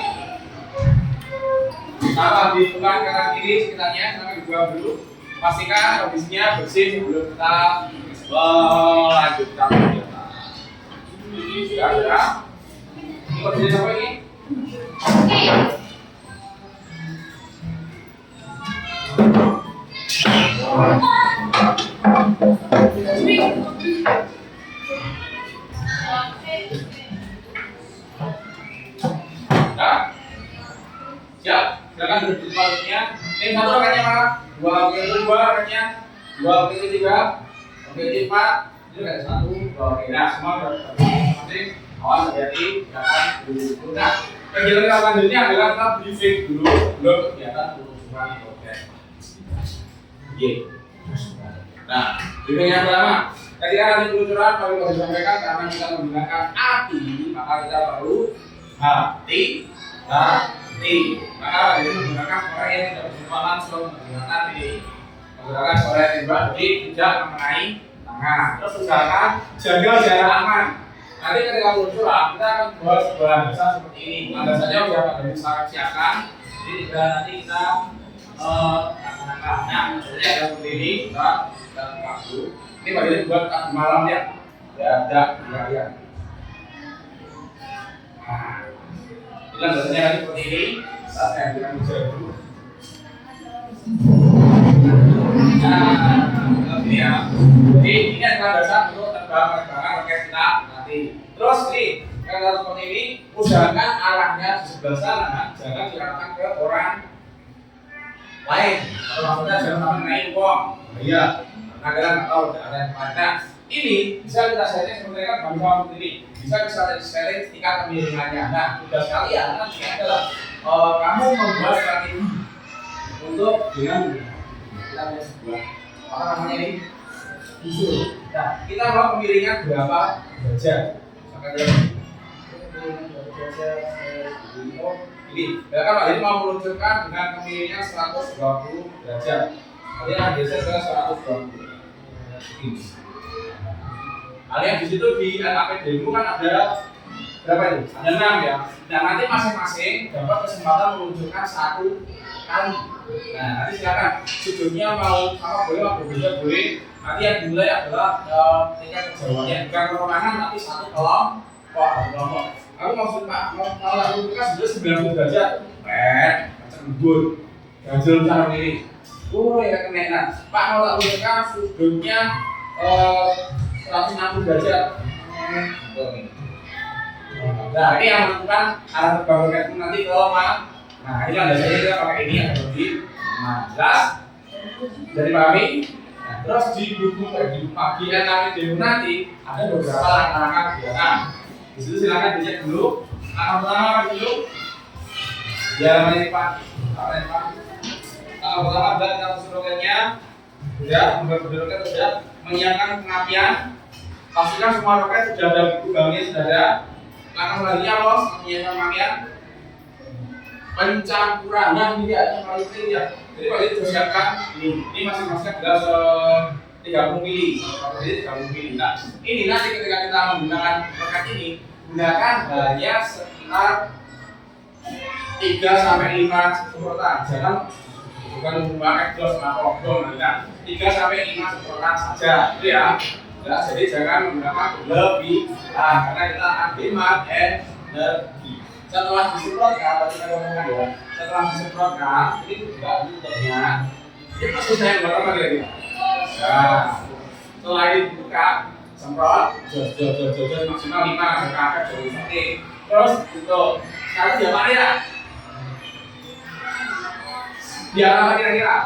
A: Sama dibuka kanan kiri sekitarnya, sama dua dulu. Pastikan kondisinya bersih sebelum kita melanjutkan kegiatan. Sudah. Kondisi sampai ini. Siap, silakan duduk di tempatnya. Tim satu rekannya mana? Dua rekannya, dua tiga, tim 4, ini ada 1, 2, oke. Nah, semua masing-masing. Awas hati-hati, jangan duduk. Nah, kegiatan kita selanjutnya adalah kita briefing dulu sebelum kegiatan penelusuran proses. Oke. Nah, briefing yang pertama, ketika nanti penelusuran kalau kita sampaikan karena kita menggunakan API, maka kita perlu hati. Maka ini menggunakan korek yang tidak bersempalan sebelum menggunakan ini. Menggunakan korek tembak, jadi tidak mengenai tangan. Terus usahakan jaga jarak aman. Nanti ketika peluncuran kita akan buat sebuah landasan seperti ini. Landasannya sudah pada bisa siapkan. Jadi tidak nanti kita laksanakan. Nah, jadi ada seperti ini. Kita kaku. Ini bagian buat kaki malam ya. Tidak ada harian. Nah, ini landasannya seperti ini. Saat yang kita bicara dulu. Nah, ini ya. Jadi ini adalah dasar untuk terbang-terbangan roket kita nanti. Terus nih, kalau seperti ini, usahakan arahnya di sebelah sana, jangan diarahkan ke orang lain. Kalau maksudnya jangan sampai naik uang. Iya. Nah, kalian nggak tahu ada yang mana. Ini bisa kita sharing seperti kan bangsa seperti ini. Bisa kita sharing tingkat kemiringannya. Nah, tugas kalian nanti adalah kamu membuat strategi untuk dengan kita punya sebuah apa namanya ini usul. Nah, kita mau kemiringan berapa derajat? Ini, kan Pak Jadi mau meluncurkan dengan kemiringan 120 derajat. Jadi yang geser ke 120. Ini. Kalian di situ di LAPD itu kan ada berapa itu? Ada 6 ya. Nah nanti masing-masing dapat kesempatan meluncurkan 1 kali. Nah nanti silakan sudutnya mau sama boleh, mau berbeda boleh. Nanti yang dimulai adalah tingkat kejauhannya bukan kewenangan tapi 1 kelompok. Aku maksud Pak mau lakukan sudah 90 derajat. Cembur. Ganjel cara ini. Boleh kemenan. Pak mau lakukan sudutnya 160 derajat. Nah ini yang menentukan arah terbang roket nanti ke mana. Nah ini ada saya kita pakai ini yang lebih jelas dari pahami. Nah, terus di buku di bagian nanti ada beberapa langkah kegiatan. Di situ silakan dicek dulu. Langkah pertama apa dulu? Ya ini Pak. Langkah pertama adalah kita susun roketnya. Sudah membuat roket sudah menyiapkan pengapian. Pastikan semua roket sudah ada lubangnya sudah ada. Langkah selanjutnya bos menyiapkan pengapian. Pencampuran. Nah ini dia yang paling penting ya. Jadi kalau itu siapkan ini masing-masing adalah 30 mili. Jadi 30 mili. Nah ini nanti ketika kita menggunakan roket ini gunakan hanya sekitar 3 sampai 5 semprotan. Jangan bukan memakai dos atau bom. Nah 3 sampai 5 semprotan saja. Itu ya. Nah, jadi jangan menggunakan lebih karena kita akan hemat energi. Setelah disemprotkan, tadi saya ngomongkan ya. Setelah disemprotkan, ini juga tutupnya. Ini pasti saya berapa lagi? Nah, setelah ini dibuka, semprot, jos maksimal 5 kakak jadi seperti. Terus untuk sekarang diapain ya? Biar apa kira-kira?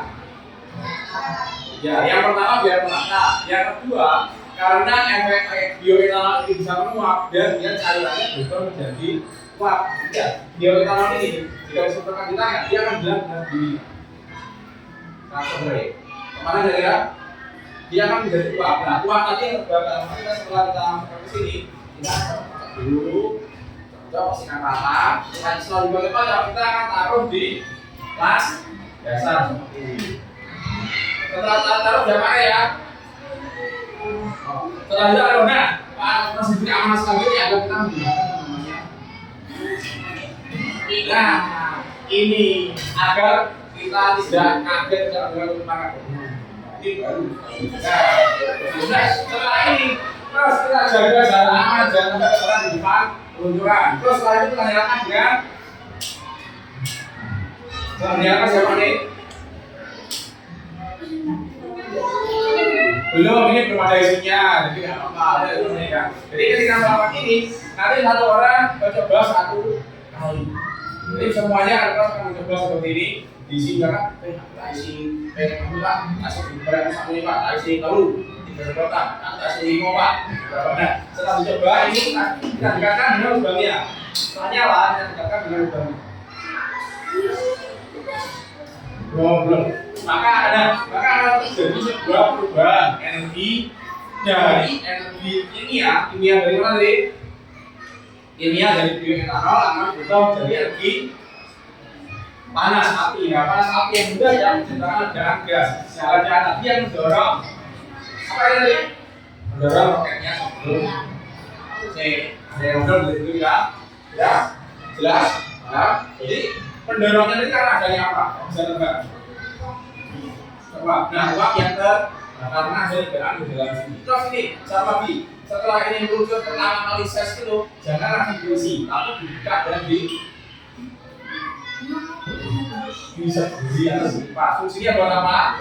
A: Ya, yang pertama biar merata. Yang kedua, karena efek bioetanol ini bisa menguap dan dia cairannya berubah menjadi uap. Ya, bioetanol ini jika disemprotkan di tangan, dia akan benar-benar di transfer rate. Kemana ya? Dia akan menjadi uap. Nah, uap tadi yang terbakar. Maka setelah kita masukkan ke sini, kita akan dulu, kita pastikan rata. Setelah dibagi-bagi, kita akan taruh di kelas dasar seperti ini. Setelah taruh jangan ya. Setelah itu ada prosedur keamanan selanjutnya adalah kita menggunakan namanya. Nah, ini agar kita tidak kaget dengan perkembangan. Ini baru. Nah, setelah ini terus kita jaga jarak aman, jangan sampai orang di depan peluncuran. Terus setelah itu kita nyalakan dengan nyalakan siapa nih? Belum, ini belum ada isinya, jadi nggak apa-apa, ada isinya kan. Jadi ketika melakukan ini, nanti satu orang mencoba 1 kali. Jadi semuanya akan mencoba seperti ini, diisi kan? Isi kamu Pak, kasih berapa satu ini Pak, isi telur, 3 kotak, kasih 5 Pak. Nah, setelah dicoba ini kita dekatkan dengan lubangnya. Setelah nyala, kita dekatkan dengan lubangnya. Belum. Maka ada terjadi sebuah perubahan energi dari energi kimia dari mana tadi? Kimia dari bioetanol akan berubah menjadi energi panas api. Nah, panas api yang mudah yang menciptakan ledakan gas. Ledakan api yang mendorong apa ini tadi? Mendorong roketnya sebelum ada yang mendorong dari itu ya? Ya, jelas. Nah, jadi pendorongnya ini karena adanya apa? Bisa terbang. Nah, uap yang karena ada ledakan di dalam sini. Terus ini, sama lagi. Setelah ini meluncur pertama kali ses itu, jangan langsung diisi, tapi dibuka dan bisa diisi atau disimpan. Fungsinya buat apa?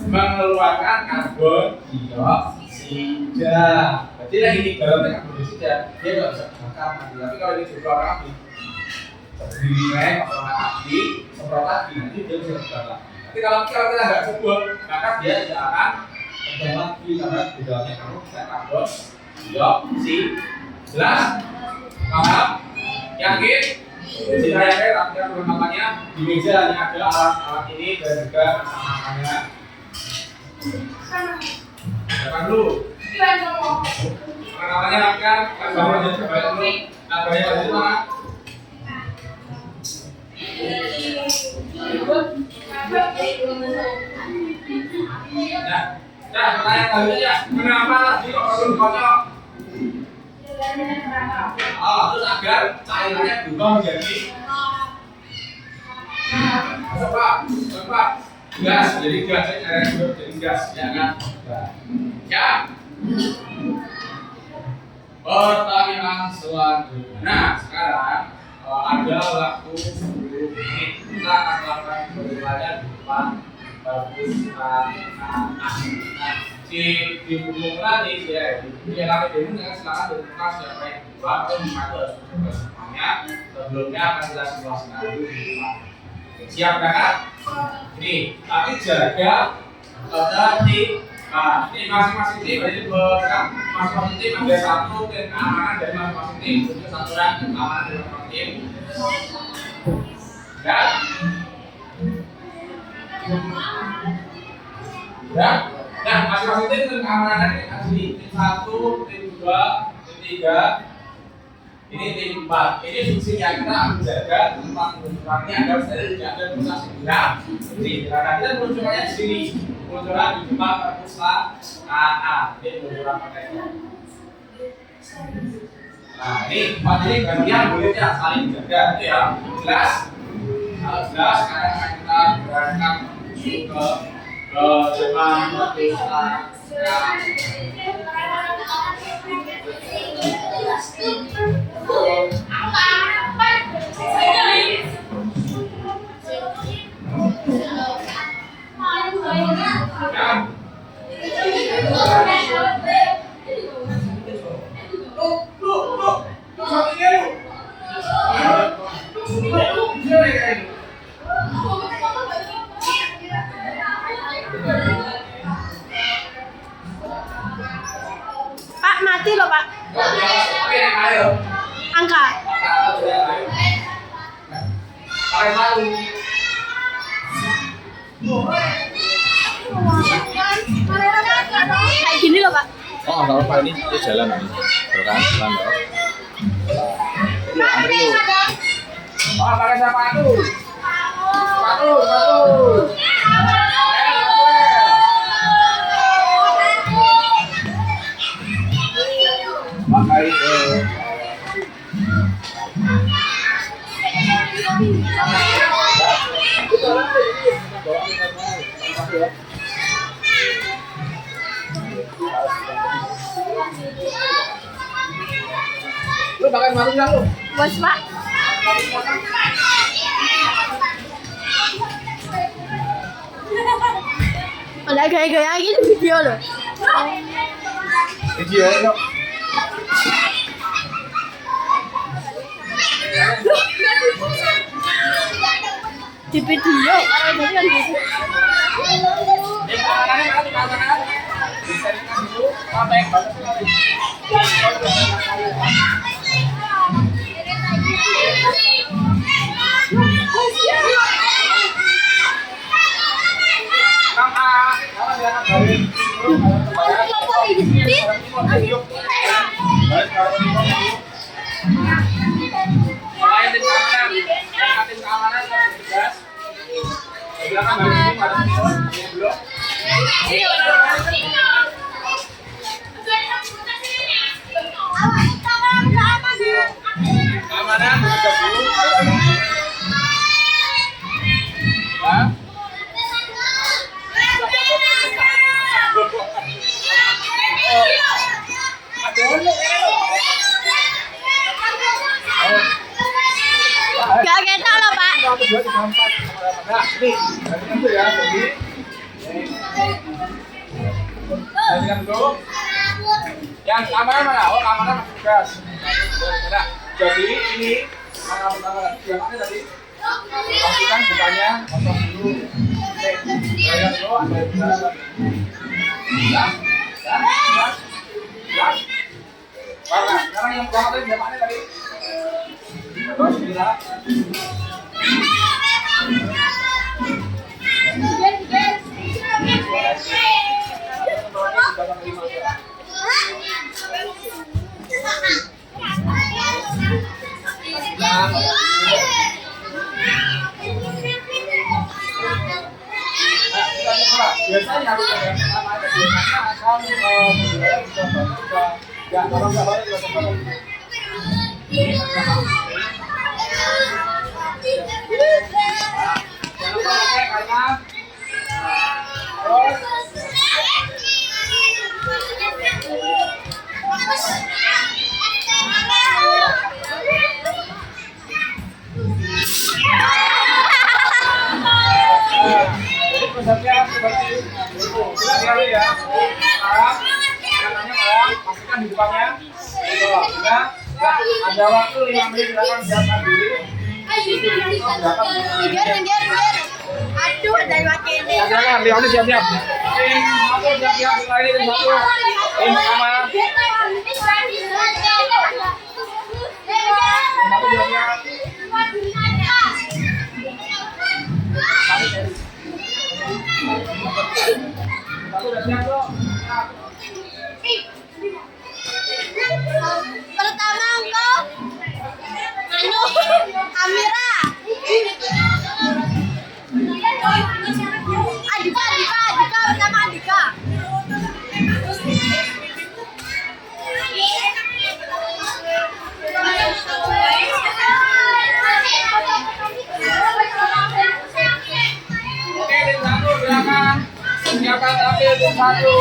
A: mengeluarkan karbon dioksida. Jadi yang ini dalamnya karbon dioksida, dia nggak bisa bakar nanti. Tapi kalau ini dikeluarkan api, direng atau api, semprot lagi, nanti dia bisa bakar. Tapi kalau kita nggak sebut, maka dia tidak akan terbang lagi karena di dalamnya karbon dioksida. Jelas? Paham? Yakin? Jika yakin, artinya perlengkapannya di meja hanya ada alat-alat ini dan juga masak-masakannya. Silakan dulu. Perlengkapannya rapikan, gambarnya aja coba dulu. Gambarnya pada itu mana? Nah, pertanyaan selanjutnya, kenapa tadi kok perlu dikocok? Terus agar cairannya berubah menjadi gas, jadi gas, cairannya berubah menjadi gas, ya kan? Ya. Pertanyaan selanjutnya. Nah, sekarang ada waktu 10 menit. Kita akan melakukan penilaian di depan di buku tadi ya kami demo dengan silakan dibuka siapa yang dua atau memakai semuanya sebelumnya akan kita simulasikan dulu di rumah. Siap kan? Ini tapi jaga nanti ini masing-masing tim berarti masing-masing tim ada satu tim keamanan dari masing-masing tim untuk satu orang tim keamanan dari masing-masing tim ya. Nah, masing-masing tim keamanan ini asli tim 1, tim 2, tim 3, ini tim 4. Ini fungsinya kita menjaga tempat peluncurannya agar steril tidak ada pusat segera. Jadi, karena kita peluncurannya di sini, peluncuran di depan perpustakaan. Ini peluncuran pakainya. Nah, ini tempat ini gantian boleh ya saling jaga, itu ya. Jelas? Kalau jelas, sekarang akan kita berangkat menuju ke depan perpustakaan.
B: Pak, mati loh Pak. Angka. Kayak gini loh Pak.
E: Oh, nggak apa-apa, ini jalan ini. Tuh kan, jalan dong. Yuk, antri yuk.
A: Pakai sepatu. Sepatu. Pakai lu pakai sepatu nggak lu?
B: Bos Pak. Ada gaya-gaya gini video loh.
E: Video yuk.
B: Di video kalau tadi kan gitu. Gak ketok loh Pak.
A: 1, 2, 3, 4. Nah, nih, dari itu ya, jadi Lihat dulu. Yang keamanan mana? Oh, keamanan masuk gas. Nah, jadi ini kamar yang mana tadi? Pastikan bukanya kosong dulu. Oke, lihat dulu ada di sana. Ya. Mana? Sekarang yang pertama tadi mana tadi? Terus gila. Biasanya akan ya orang sabar juga sabar. Jangan lupa pakai kainnya. Jadi konsepnya seperti itu. Kita lihat ya. Sekarang kanannya malam, pastikan di depannya. Itu, ya. Ada waktu 5 menit, silakan siapkan diri.
B: Aduh, dari pakai ini.
A: Silakan, Leoni siap-siap. Tim satu siap-siap, mulai tim satu. Tim pertama. Tim satu siap-siap. Satu udah siap bro.
B: Pertama engkau Amira. Andika pertama Andika.
A: Oke, tim satu silakan. Siapkan tampil tim satu.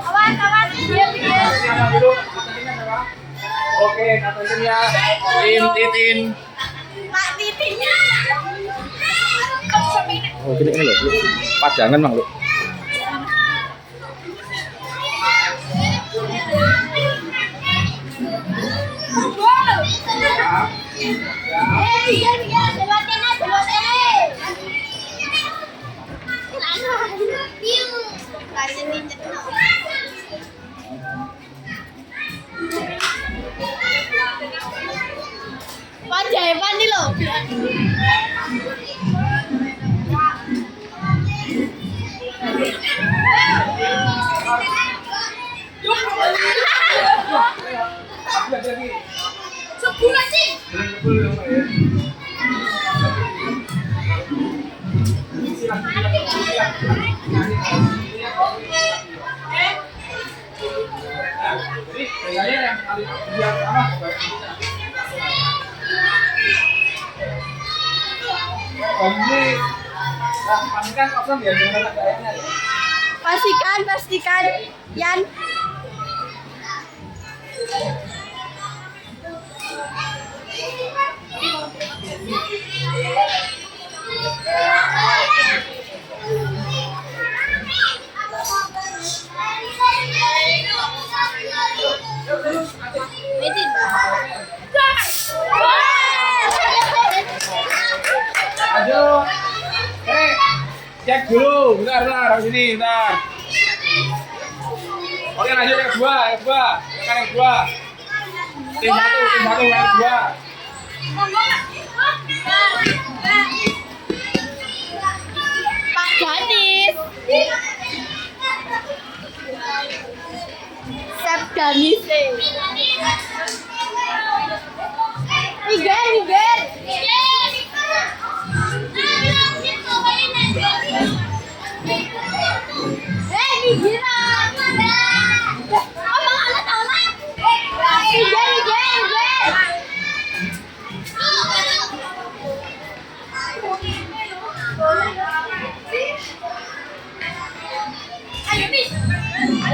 B: Awas, biar.
A: Siapa dulu? Kaptennya siapa? Oke, kaptennya Tim Titin.
B: Pak Titinnya.
E: Oh, gini loh. Pajangan Mang, Lu.
B: Pajaiban nih loh. Sebulan sih.
A: Jadi, bedanya yang kali yang sama. Ini, nah, pastikan kosong ya, jangan kayaknya ya.
B: Pastikan, Yan.
A: Ayo, cek dulu, bentar, harus sini, bentar. Oke, lanjut yang kedua, tekan yang kedua. Tim satu, yang kedua.
B: Pak Danis. Sep Danis. Miguel. Miguel.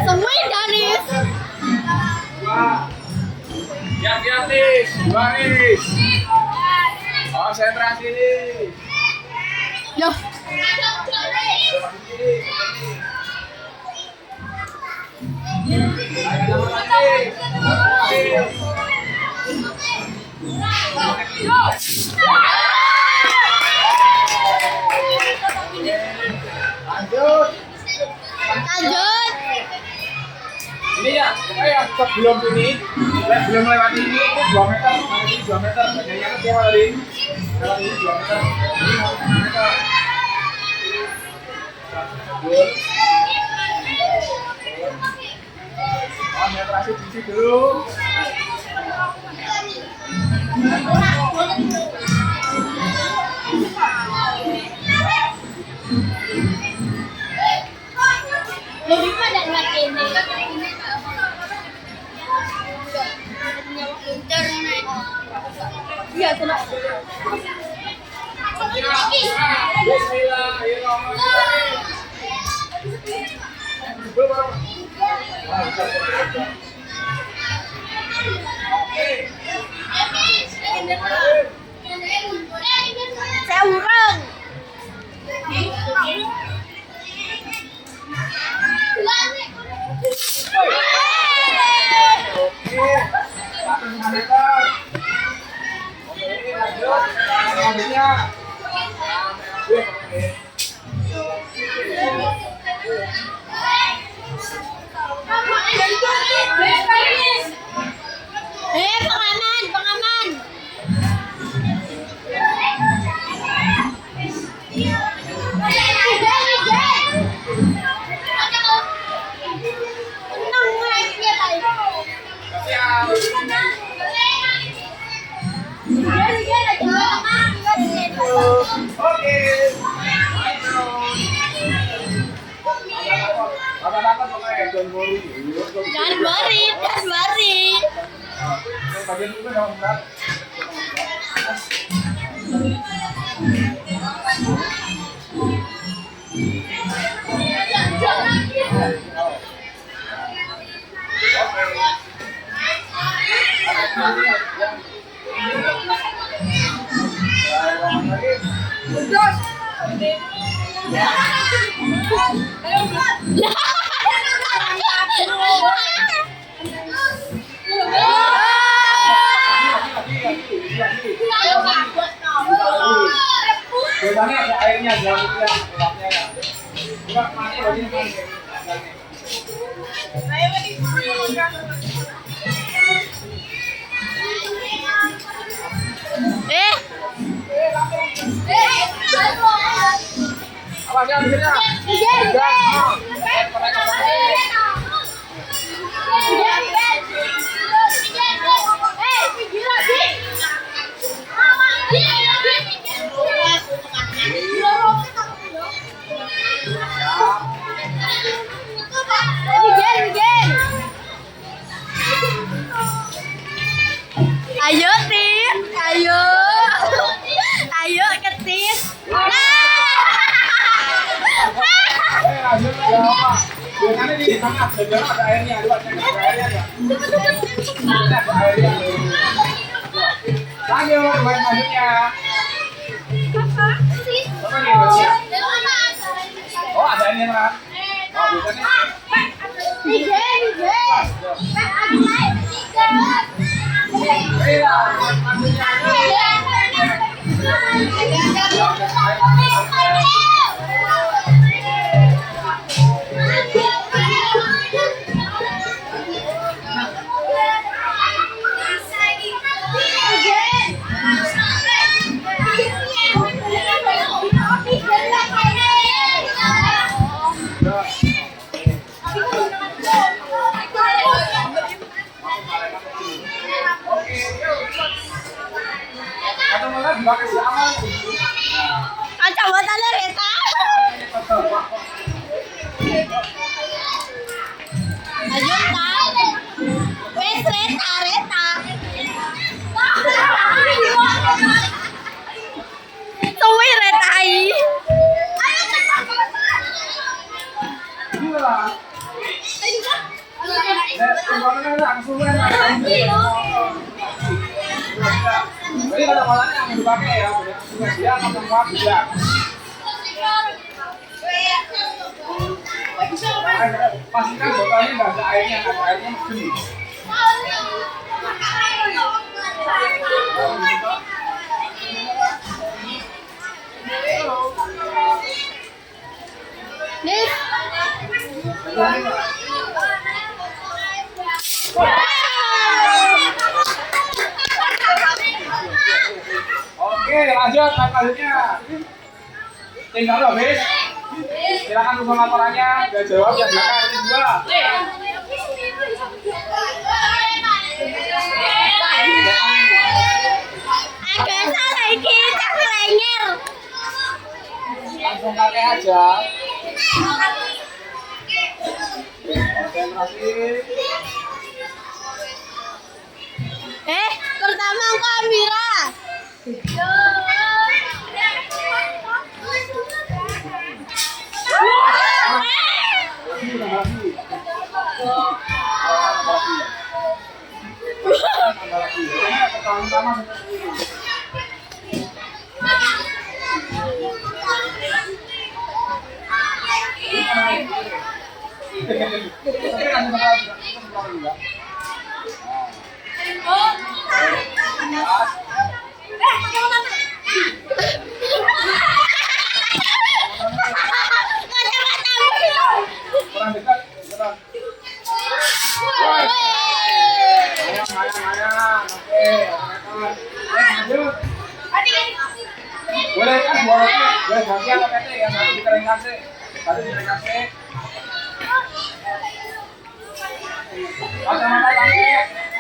B: Semuanya Danis.
A: Siap, Nis. Dua, Nis. Konsentrasi, Nis.
B: Loh,
A: Lanjut.
B: Lanjut.
A: Ini ya, yang sebelum ini, belum lewati ini itu 2 meter, ini 2 meter, bagiannya itu dia lewat ini 2 meter, ini 2 meter. Lanjut. Konsentrasi di sini dulu.
B: Lebih pada nggak ini. Iya, tenang. Saya urang. Pengaman, pengaman. Jangan worry.
A: Biasanya ada airnya, jangan lupa gelapnya ya. Bukan mati lagi kan. Apa dia akhirnya?
B: Ayo Tis, ayo ketis.
A: Lanjut ya apa? Biasanya di tengah, biasanya ada airnya, ada airnya ya. Ada airnya. Lanjut, buat lanjutnya. Apa nih buatnya? Oh ada airnya kan? Oh biasanya. Pakai siapa?
B: Kacamata Reta. Ayo tak. Wes Reta. Tuwi Retai.
A: Jadi kalau malahnya yang dipakai ya, dia akan kuat juga. Pastikan botolnya nggak ada airnya, ada airnya mesin.
B: Nih.
A: Oke, lanjut selanjutnya. Tinggal habis. Silakan tulis laporannya. Dan jawab yang belakang ini dua.
B: Agak salah iki, tak lengel.
A: Langsung pakai aja. Konsentrasi.
B: Pertama kok Amira.
A: Kurang dekat, dekat. Lumayan. Oke, lanjut. Boleh kan boleh ganti apa kata yang satu dikering kasih, satu dikering kasih. Kacamata lagi,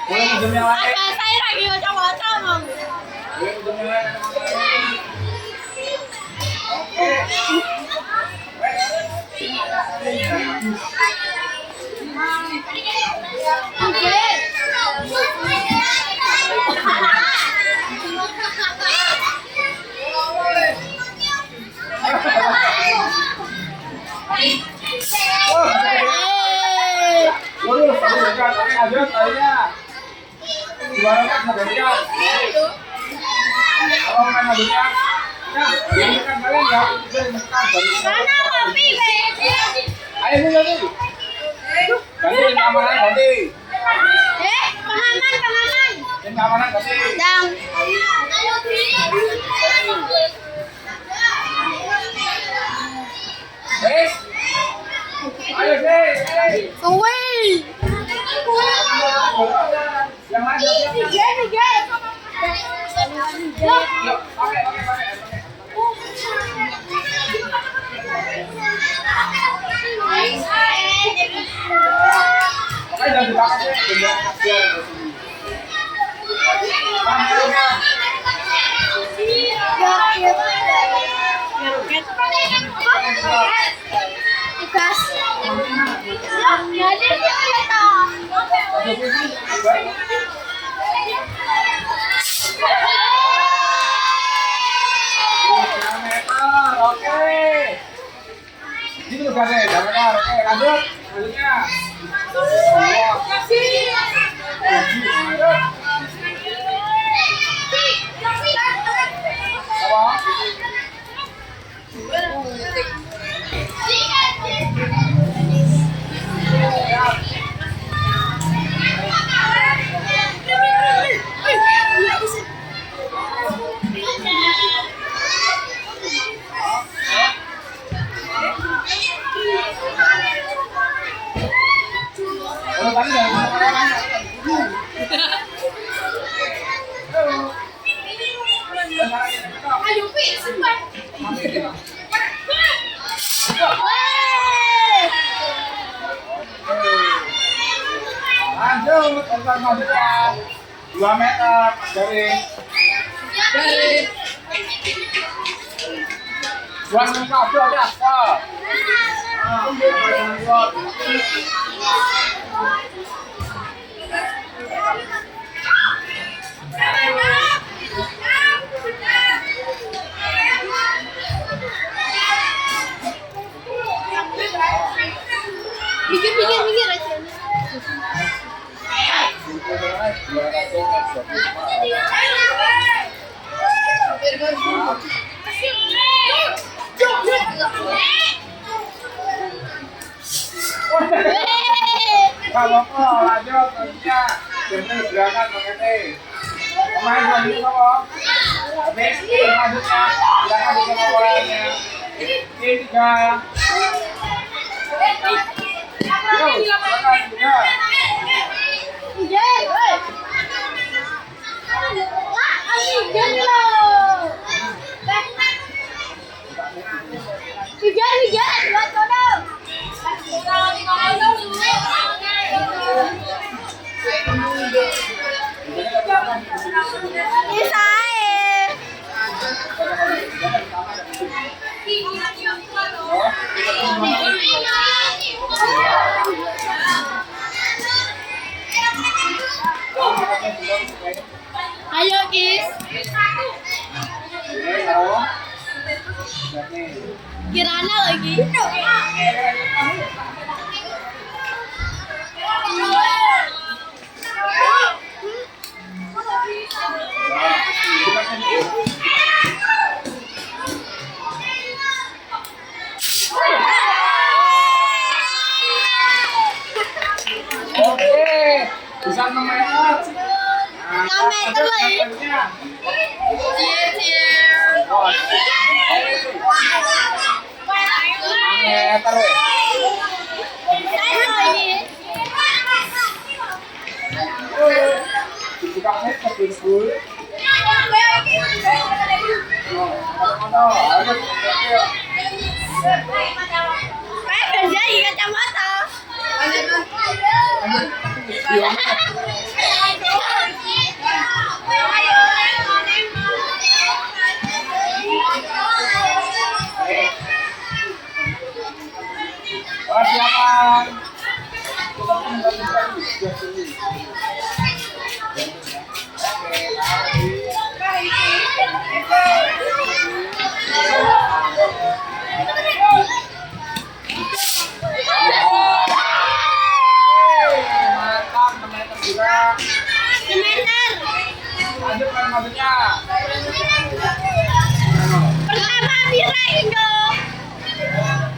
A: boleh pinjam yang lain.
B: Agak saya lagi baca-baca, Mam.
A: Boleh pinjam yang lain. Lurus, satu dekat, oke lanjut, tadinya. Dua dekat, satu dekat. Kalau main habisnya, ya, yang dekat kalian ya, bisa ditekan baru.
B: Mana kopi,
A: Ayo ganti. Ganti keamanan ganti.
B: pengaman.
A: Tim keamanan ganti.
B: Dang.
A: Wes. Ayo sih.
B: Wih.
A: Yang lain siap-siap. Yuk, pakai. Oke, jangan dibakar sih. Jangan biar
B: Tugas. Jadi kita.
A: Oke. Ini tugasnya, jangan. Oke, lanjut. Selanjutnya.
B: Ayo, Pi, cepat.
A: Lanjut, urutan selanjutnya 2 meter dari buat kabel di aspal.
B: Pikir aja.
A: Kalau kok lanjut selanjutnya. Jadi silakan mengerti. Pemain selanjutnya siapa? Next game selanjutnya. Silakan bersama bolanya. Game 3. Yo, silakan 3.
B: Ayo, Kis. Kirana lagi.
A: Oke, bisa 6 meter.
B: 6 meter lagi. Cheer.
A: Meter weh. Buka meter dulu.
B: Kerja kacamata.
A: Persiapan. Mantap, 6 meter juga. Lanjut kan maksudnya.
B: Pertama diraih dong.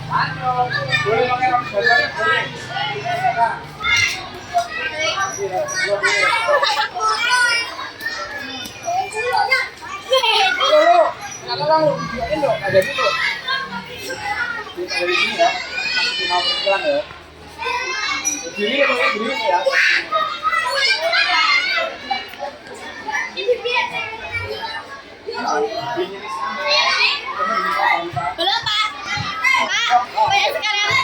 A: Lanjut. Boleh pakai rambut boleh. Dulu, ada dulu, videoin dong, ada dulu. Ada di sini ya, masih mau pelan ya. Berdiri ya.
B: Belum, Pak. Pak, banyak sekarang.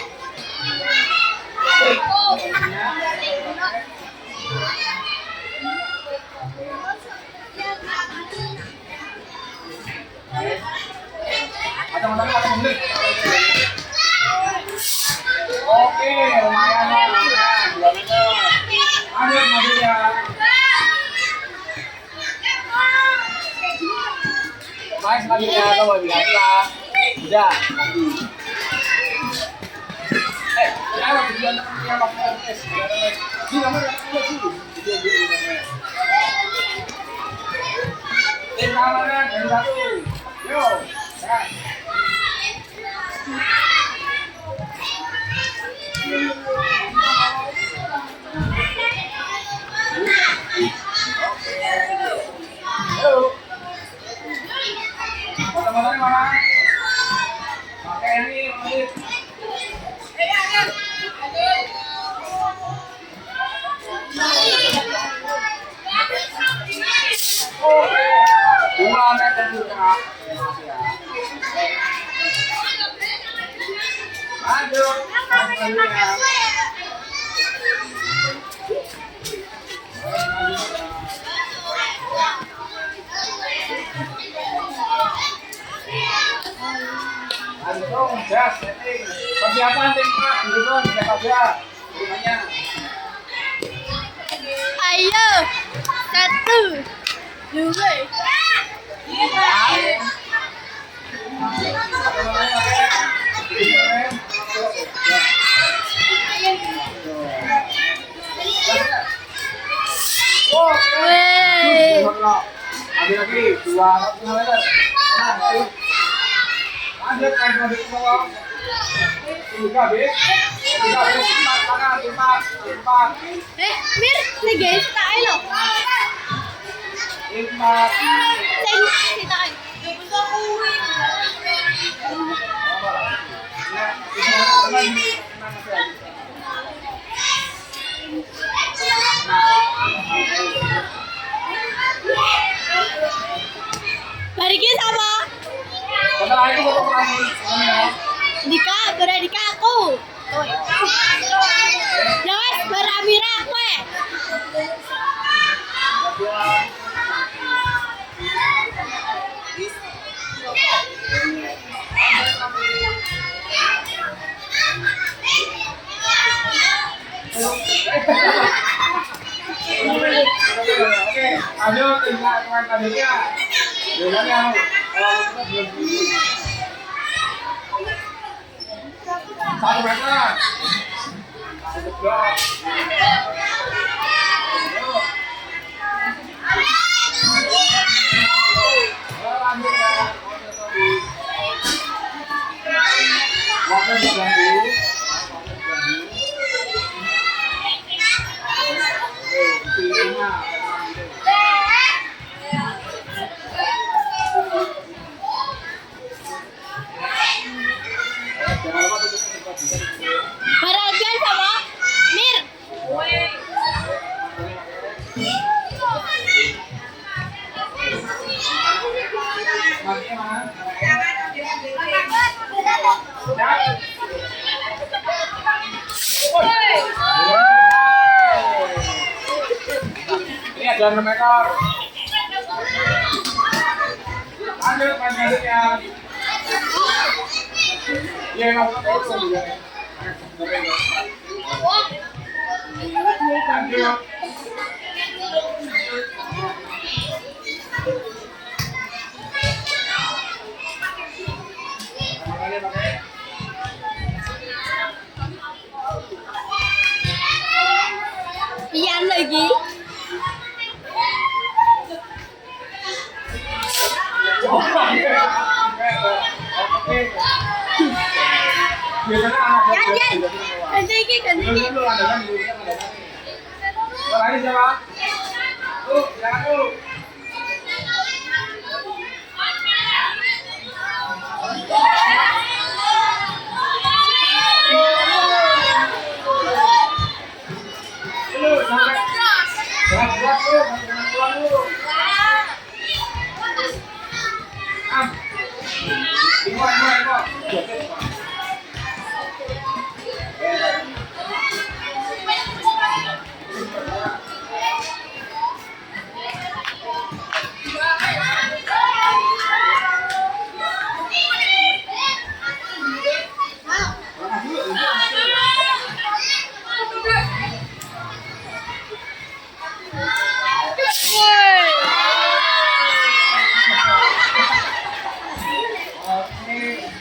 A: Oke, lumayan lah. 2 meter. Lanjut ya. Main selanjutnya, coba bilang lah. Udah. Jangan tujuan yang pakai tes. Ini namanya sih. Tim kanan dari 1. Yo. Ya. Halo. Motor-motornya mana? Pakai ini, Adit. Oke. 2 meter juga. Lanjut. Langsung gas setting. Persiapan tim 4 dulu siapa saja. Rumahnya.
B: Ayo. 1, 2. Wey.
A: Ambil lagi 2 meter. Lanjut kan masuk ke bawah. Tiga habis. Tiga habis. Empat kanan. Empat.
B: Mir, sige guys, tayo lo.
A: Empat.
B: Sige tayo. Balikin sama.
A: Bentar lagi potong lagi.
B: Dika, beradika aku. Jangan beramira aku eh.
A: Oke, lanjut tinggal teman selanjutnya. Biasanya kalau kita belum 1 meter. Lanjut ya. Waktu diganggu.
B: Perhatian sama Mir.
A: Ini ada 6 meter. Lanjut ya. Iya, masuk terus ya. Lanjut.
B: Pian lagi.
A: Biasanya anak
B: Gantian. Gantian.
A: dulu ada kan dulu kan ada kan. Lagi siapa? Jangan dulu. Sampai. Berat dulu, jangan pulang dulu. Impor.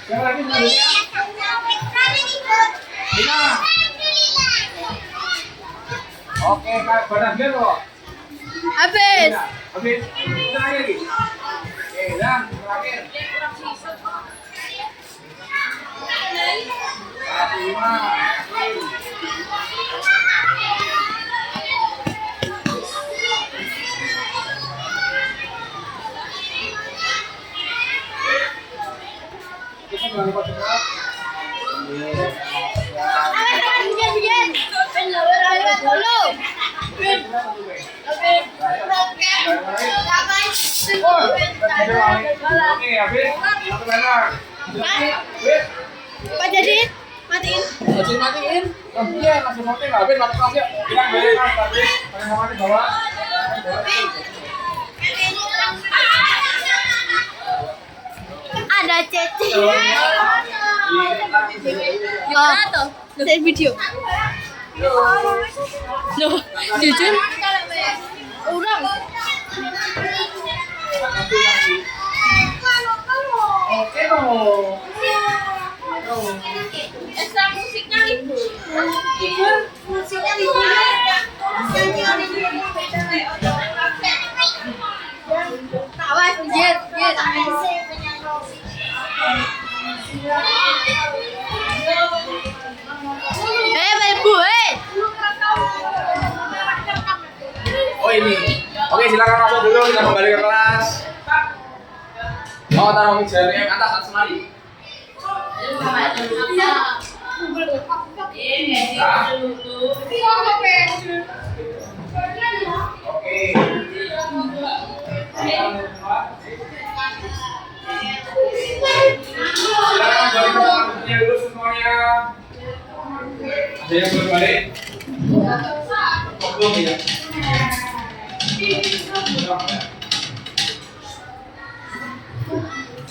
A: Siapa lagi selanjutnya? Lina. Oke, Kak, badan dia loh.
B: Habis.
A: Habis. Kita lagi. Oke, dan terakhir. 5. Jangan lupa cepat. Oke, habis. 1 meter. Habis.
B: Pak jadi matiin.
A: Matiin. Iya, langsung matiin. Habis masuk kelas yuk. Bilang bayar kan, habis. Pakai sama di bawah.
B: Ada Cece. Oh, saya video. Loh, jujur. Orang.
A: Oke dong.
B: Ekstra musiknya libur. Musiknya libur. Awas, jet. Ibu,
A: Oh ini. Oke, silakan masuk dulu, kita kembali ke kelas. Oh, taruh meja yang atas atas mari. Oke. Silakan kembali ke kelasnya dulu semuanya. Ada yang belum balik? Belum ya?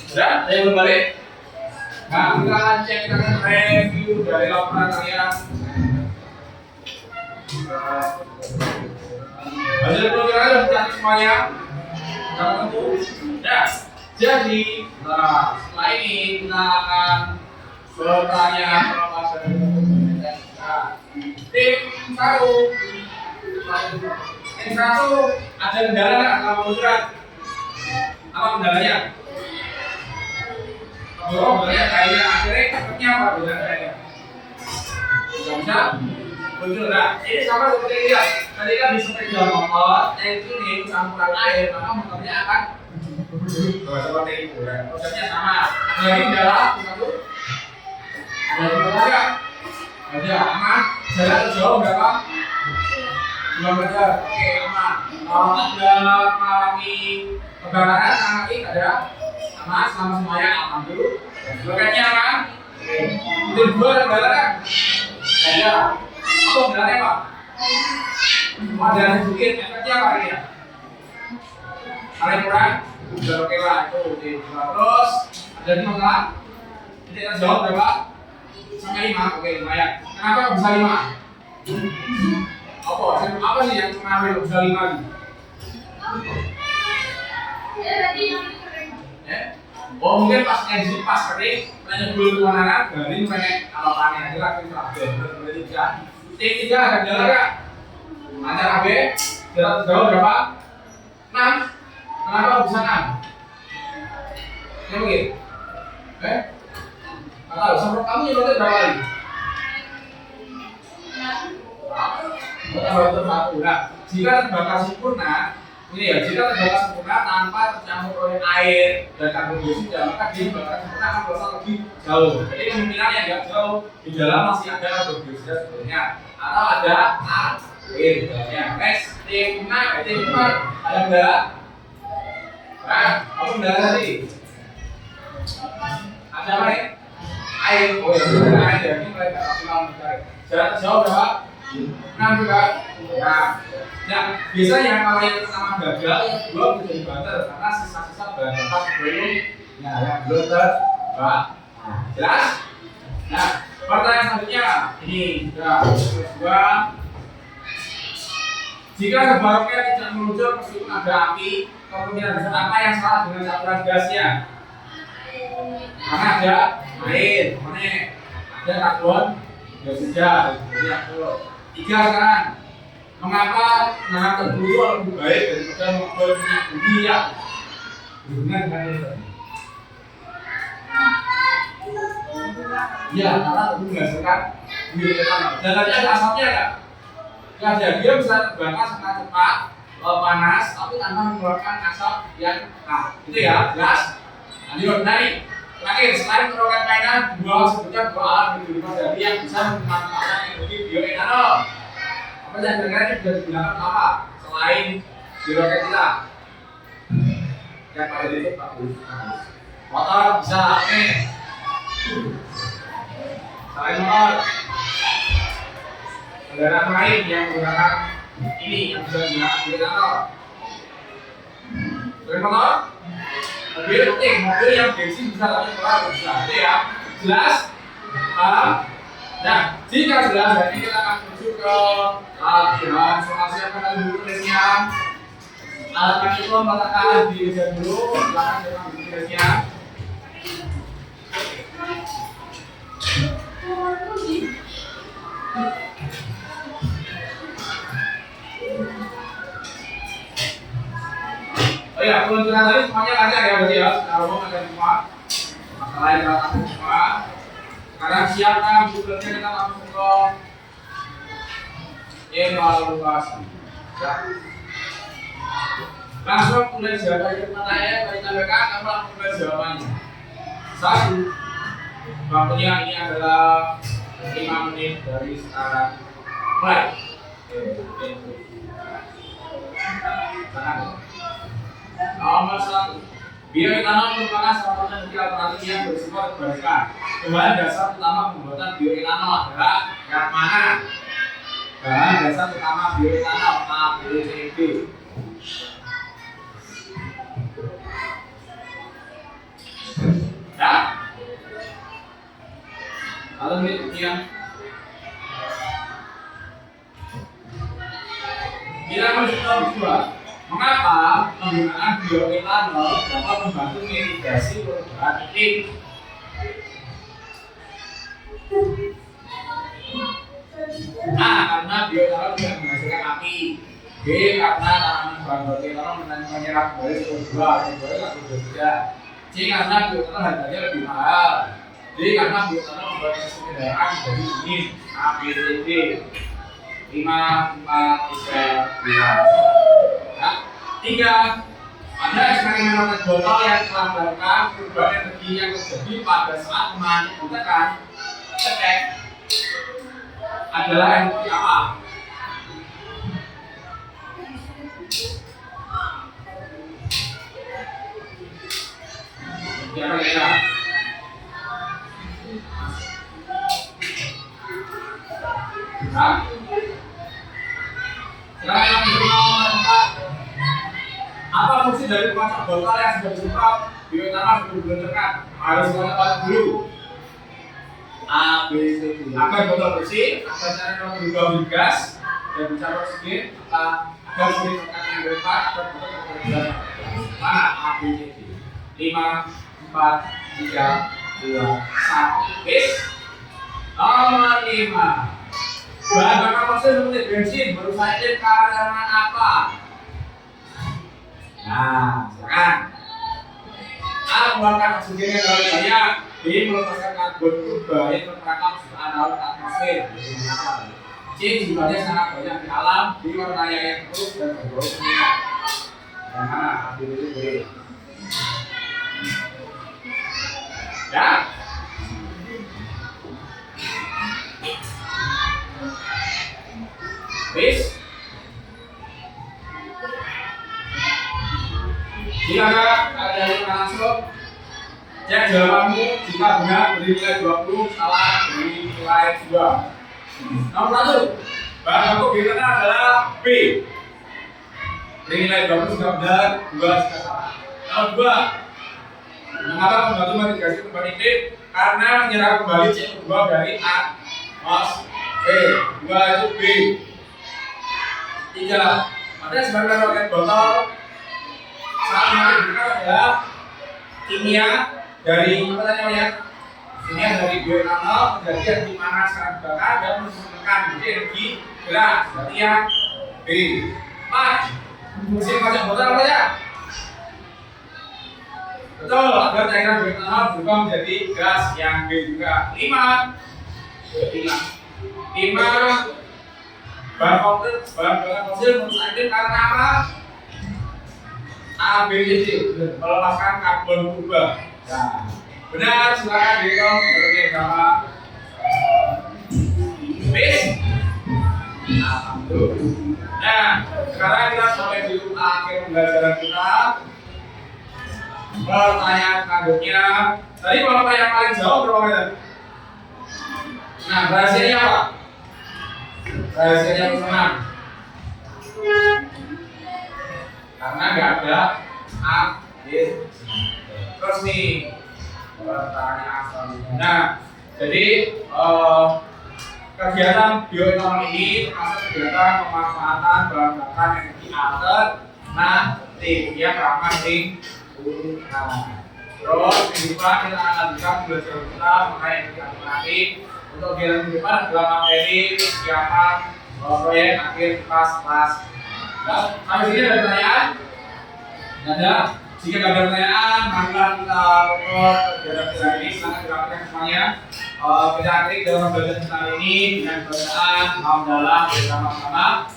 A: Sudah? Ada yang belum balik? Nah, kita akan cek, kita akan review dari laporan kalian. Hasil pelajaran sudah dicatat semuanya. Jangan tentu. Ya, jadi setelah ini kita akan bertanya kepada tim satu ada kendala nggak sama pelajaran? Apa kendalanya? Oh, banyak kayaknya akhirnya efeknya apa banyak kayaknya? Bisa muncul nggak? Ini sama seperti ini ya. Tadi kan di sepeda motor, itu nih campuran air, maka motornya akan seperti itu. Prosesnya sama. Jadi kendala satu. Ada kendala? Ada aman. Jarak jauh berapa? 2 meter. Oke, aman. Kalau ada mengalami kebakaran, mengalami ada aman, selama semuanya aman dulu. Lokasinya aman. Itu 2 ada kendala kan? Ada. Apa kendalanya Pak? Ada sedikit, efeknya apa ini ya? Kalian kurang? Sudah oke lah, itu terus ada di masalah? Kita jawab berapa? Sampai 5, oke lumayan. Kenapa bisa 5? Apa sih yang mengambil bisa 5 nih? Oh mungkin pas edisi pas tadi nanya dulu kewenangan dari pengen alapannya aja lah kita berarti bisa. T3 ada jalan nggak? Lancar AB jarak jauh berapa? 6. Kenapa bisa 6? Ya mungkin. Kalau sama kamu nyebutin berapa kali? Satu. Nah, jika terbakar sempurna, ini ya, jika terbakar sempurna tanpa tercampur oleh air dan karbon dioksida, maka dia terbakar sempurna akan berasal lebih jauh. Jadi kemungkinan yang agak jauh di dalam masih ada karbon dioksida sebetulnya, atau ada air di dalamnya. Next, T5 ada kendala. Nah, apa kendala tadi? Ada apa nih? Air. Oh ya, ada air ya. Ini mulai nggak maksimal mencari. Jarak jauh berapa? 6 juga. Nah, biasanya kalau yang pertama gagal, yang kedua menjadi butter karena sisa-sisa bahan bakar sebelum yang belum terbakar. Jelas? Nah, pertanyaan selanjutnya ini sudah kedua. Jika sebaroknya tidak meluncur meskipun ada api, kemungkinan besar apa yang salah dengan campuran gasnya? Karena ada air, ada karbon dioksida, dan 3 sekarang. Mengapa menanam tebu lebih baik daripada membuat bumi yang berhubungan dengan itu? Ya, karena tebu menghasilkan bioetanol. Dan tadi ada asapnya nggak? Nggak ada. Dia bisa terbakar sangat cepat, panas, tapi tanpa mengeluarkan asap yang itu ya, jelas. Lanjut, dari terakhir, selain merupakan mainan, sebutnya 2 alat berguna dari yang bisa memanfaatkan energi bioetanol. Apa yang dengar ini sudah digunakan apa selain di roket kita? Yang pada itu bagus. Motor bisa, selain motor, kendaraan lain yang menggunakan ini yang bisa digunakan bioetanol. Selain motor, mobil yang bensin bisa tapi solar bisa. Itu ya, jelas? Nah, jika jelas, jadi kita akan menuju ke latihan. Soal siapkan dulu tulisnya. Alat itu meletakkan di meja dulu. Silakan siapkan dulu tulisnya. Oh ya, peluncuran tadi semuanya lancar ya berarti ya. Secara umum ada semua. Selain kata semua, sekarang siapkan bukunya, kita langsung ke evaluasi. Ya. Langsung tulis jawaban pertanyaan, kalau ditambahkan kamu langsung tulis jawabannya. 1. Waktunya ini adalah 5 menit dari sekarang. Mulai. Nomor 1. Bioetanol merupakan salah satu energi alternatif yang bersifat terbarukan. Bahan dasar utama pembuatan bioetanol adalah yang mana? Bahan dasar utama bioetanol ABCD. Ya? Lalu kemudian kita harus tahu mengapa penggunaan bioetanol dapat membantu mitigasi perubahan iklim. A. Karena bioetanol tidak menghasilkan api. B. Karena tanaman bahan baku etanol menyerap kembali CO2 atau CO2. C. Karena bioetanol harganya lebih mahal. D. Karena bioetanol membuat mesin kendaraan menjadi dingin. A, B, C, D. 5, 4, 3, 2. 3. Pada eksperimen roket botol yang telah melakukan perubahan energi yang terjadi pada saat menggunakan cetek adalah energi apa? Kira-kira apa fungsi dari pengocok botol yang sudah disemprot bioetanol sebelum diletakkan? Harus mengetahui dulu. A, B, C, D. Agar botol bersih, agar cairan berubah menjadi gas dan bisa oksigen, agar sering tekan yang berlepas, agar botol berubah. Mana A, B, C, D? 5, 4, 3, 2, 1. Bis. Nomor 5. Bahan bakar fosil seperti bensin berusaha karena apa? Nah, silakan. A. Mengeluarkan oksigen yang terlalu banyak. B. Melepaskan karbon berbahaya yang terperangkap setelah daun atmosfer. C. Jumlahnya sangat banyak di alam. D. Warnanya yang terus dan berbau minyak. Yang mana? A, B, C, D. Ya. Bis. Jika ada yang langsung cek jawabanmu. Jika benar beri nilai 20, salah beri nilai 2. Nomor 1. Bahan baku bioetanol adalah B. Beri nilai 20 jika benar, 2 jika salah. Nomor 2. Mengapa membantu mitigasi perubahan iklim? Karena menyerap kembali CO2 dari atmosfer. 2 itu B. 3. Pada eksperimen roket botol saat menggunakan adalah kimia dari apa namanya? Kimia dari bioetanol menjadi energi panas saat dibakar dan menghasilkan energi gerak. Berarti yang B. 4. Mesin kocok botol apa ya? Betul, agar cairan bioetanol berubah menjadi gas. Yang B juga. 5. Bahan bakar fosil merusak iklim karena apa? A, B, C, D. Melepaskan karbon berubah. Nah, benar, silakan dihitung. Berarti sama. Bis. Nah, sekarang kita sampai di akhir pembelajaran kita. Pertanyaan selanjutnya. Tadi bapak yang paling jauh berapa meter? Nah, rahasianya apa? Rahasianya pesanan. Karena nggak ada A, B. Terus nih pertanyaan selanjutnya. Nah, jadi kegiatan bioetanol ini termasuk kegiatan pemanfaatan bahan bakar energi alternatif yang ramah lingkungan. Terus minggu depan kita akan lanjutkan belajar kita mengenai energi alternatif. Untuk kegiatan minggu depan adalah materi persiapan proyek akhir kelas. Nah, sampai sini ada pertanyaan? Ada? Jika ada pertanyaan, maka kita record kegiatan kita ini silakan gerakan semuanya. Kita akhiri dalam belajar tentang ini dengan bacaan hamdalah bersama-sama.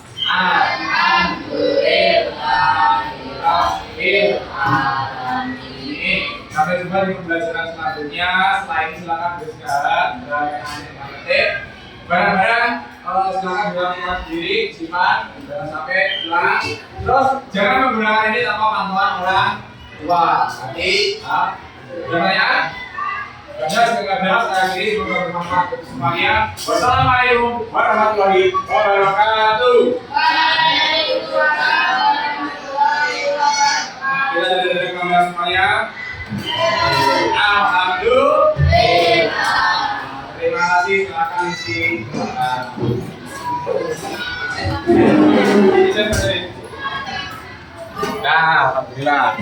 A: Sampai jumpa di pembelajaran selanjutnya. Setelah ini silakan beristirahat dan mengerti. Barang-barang silakan dilakukan sendiri, simpan, jangan sampai hilang. Terus jangan menggunakan ini tanpa pantauan orang tua. Nanti, pertanyaan? Benar, saya akhiri, semoga bermanfaat untuk semuanya. Wassalamualaikum warahmatullahi wabarakatuh. Kita dari kamera semuanya. Alhamdulillah. Terima kasih, silakan isi. Nah, alhamdulillah.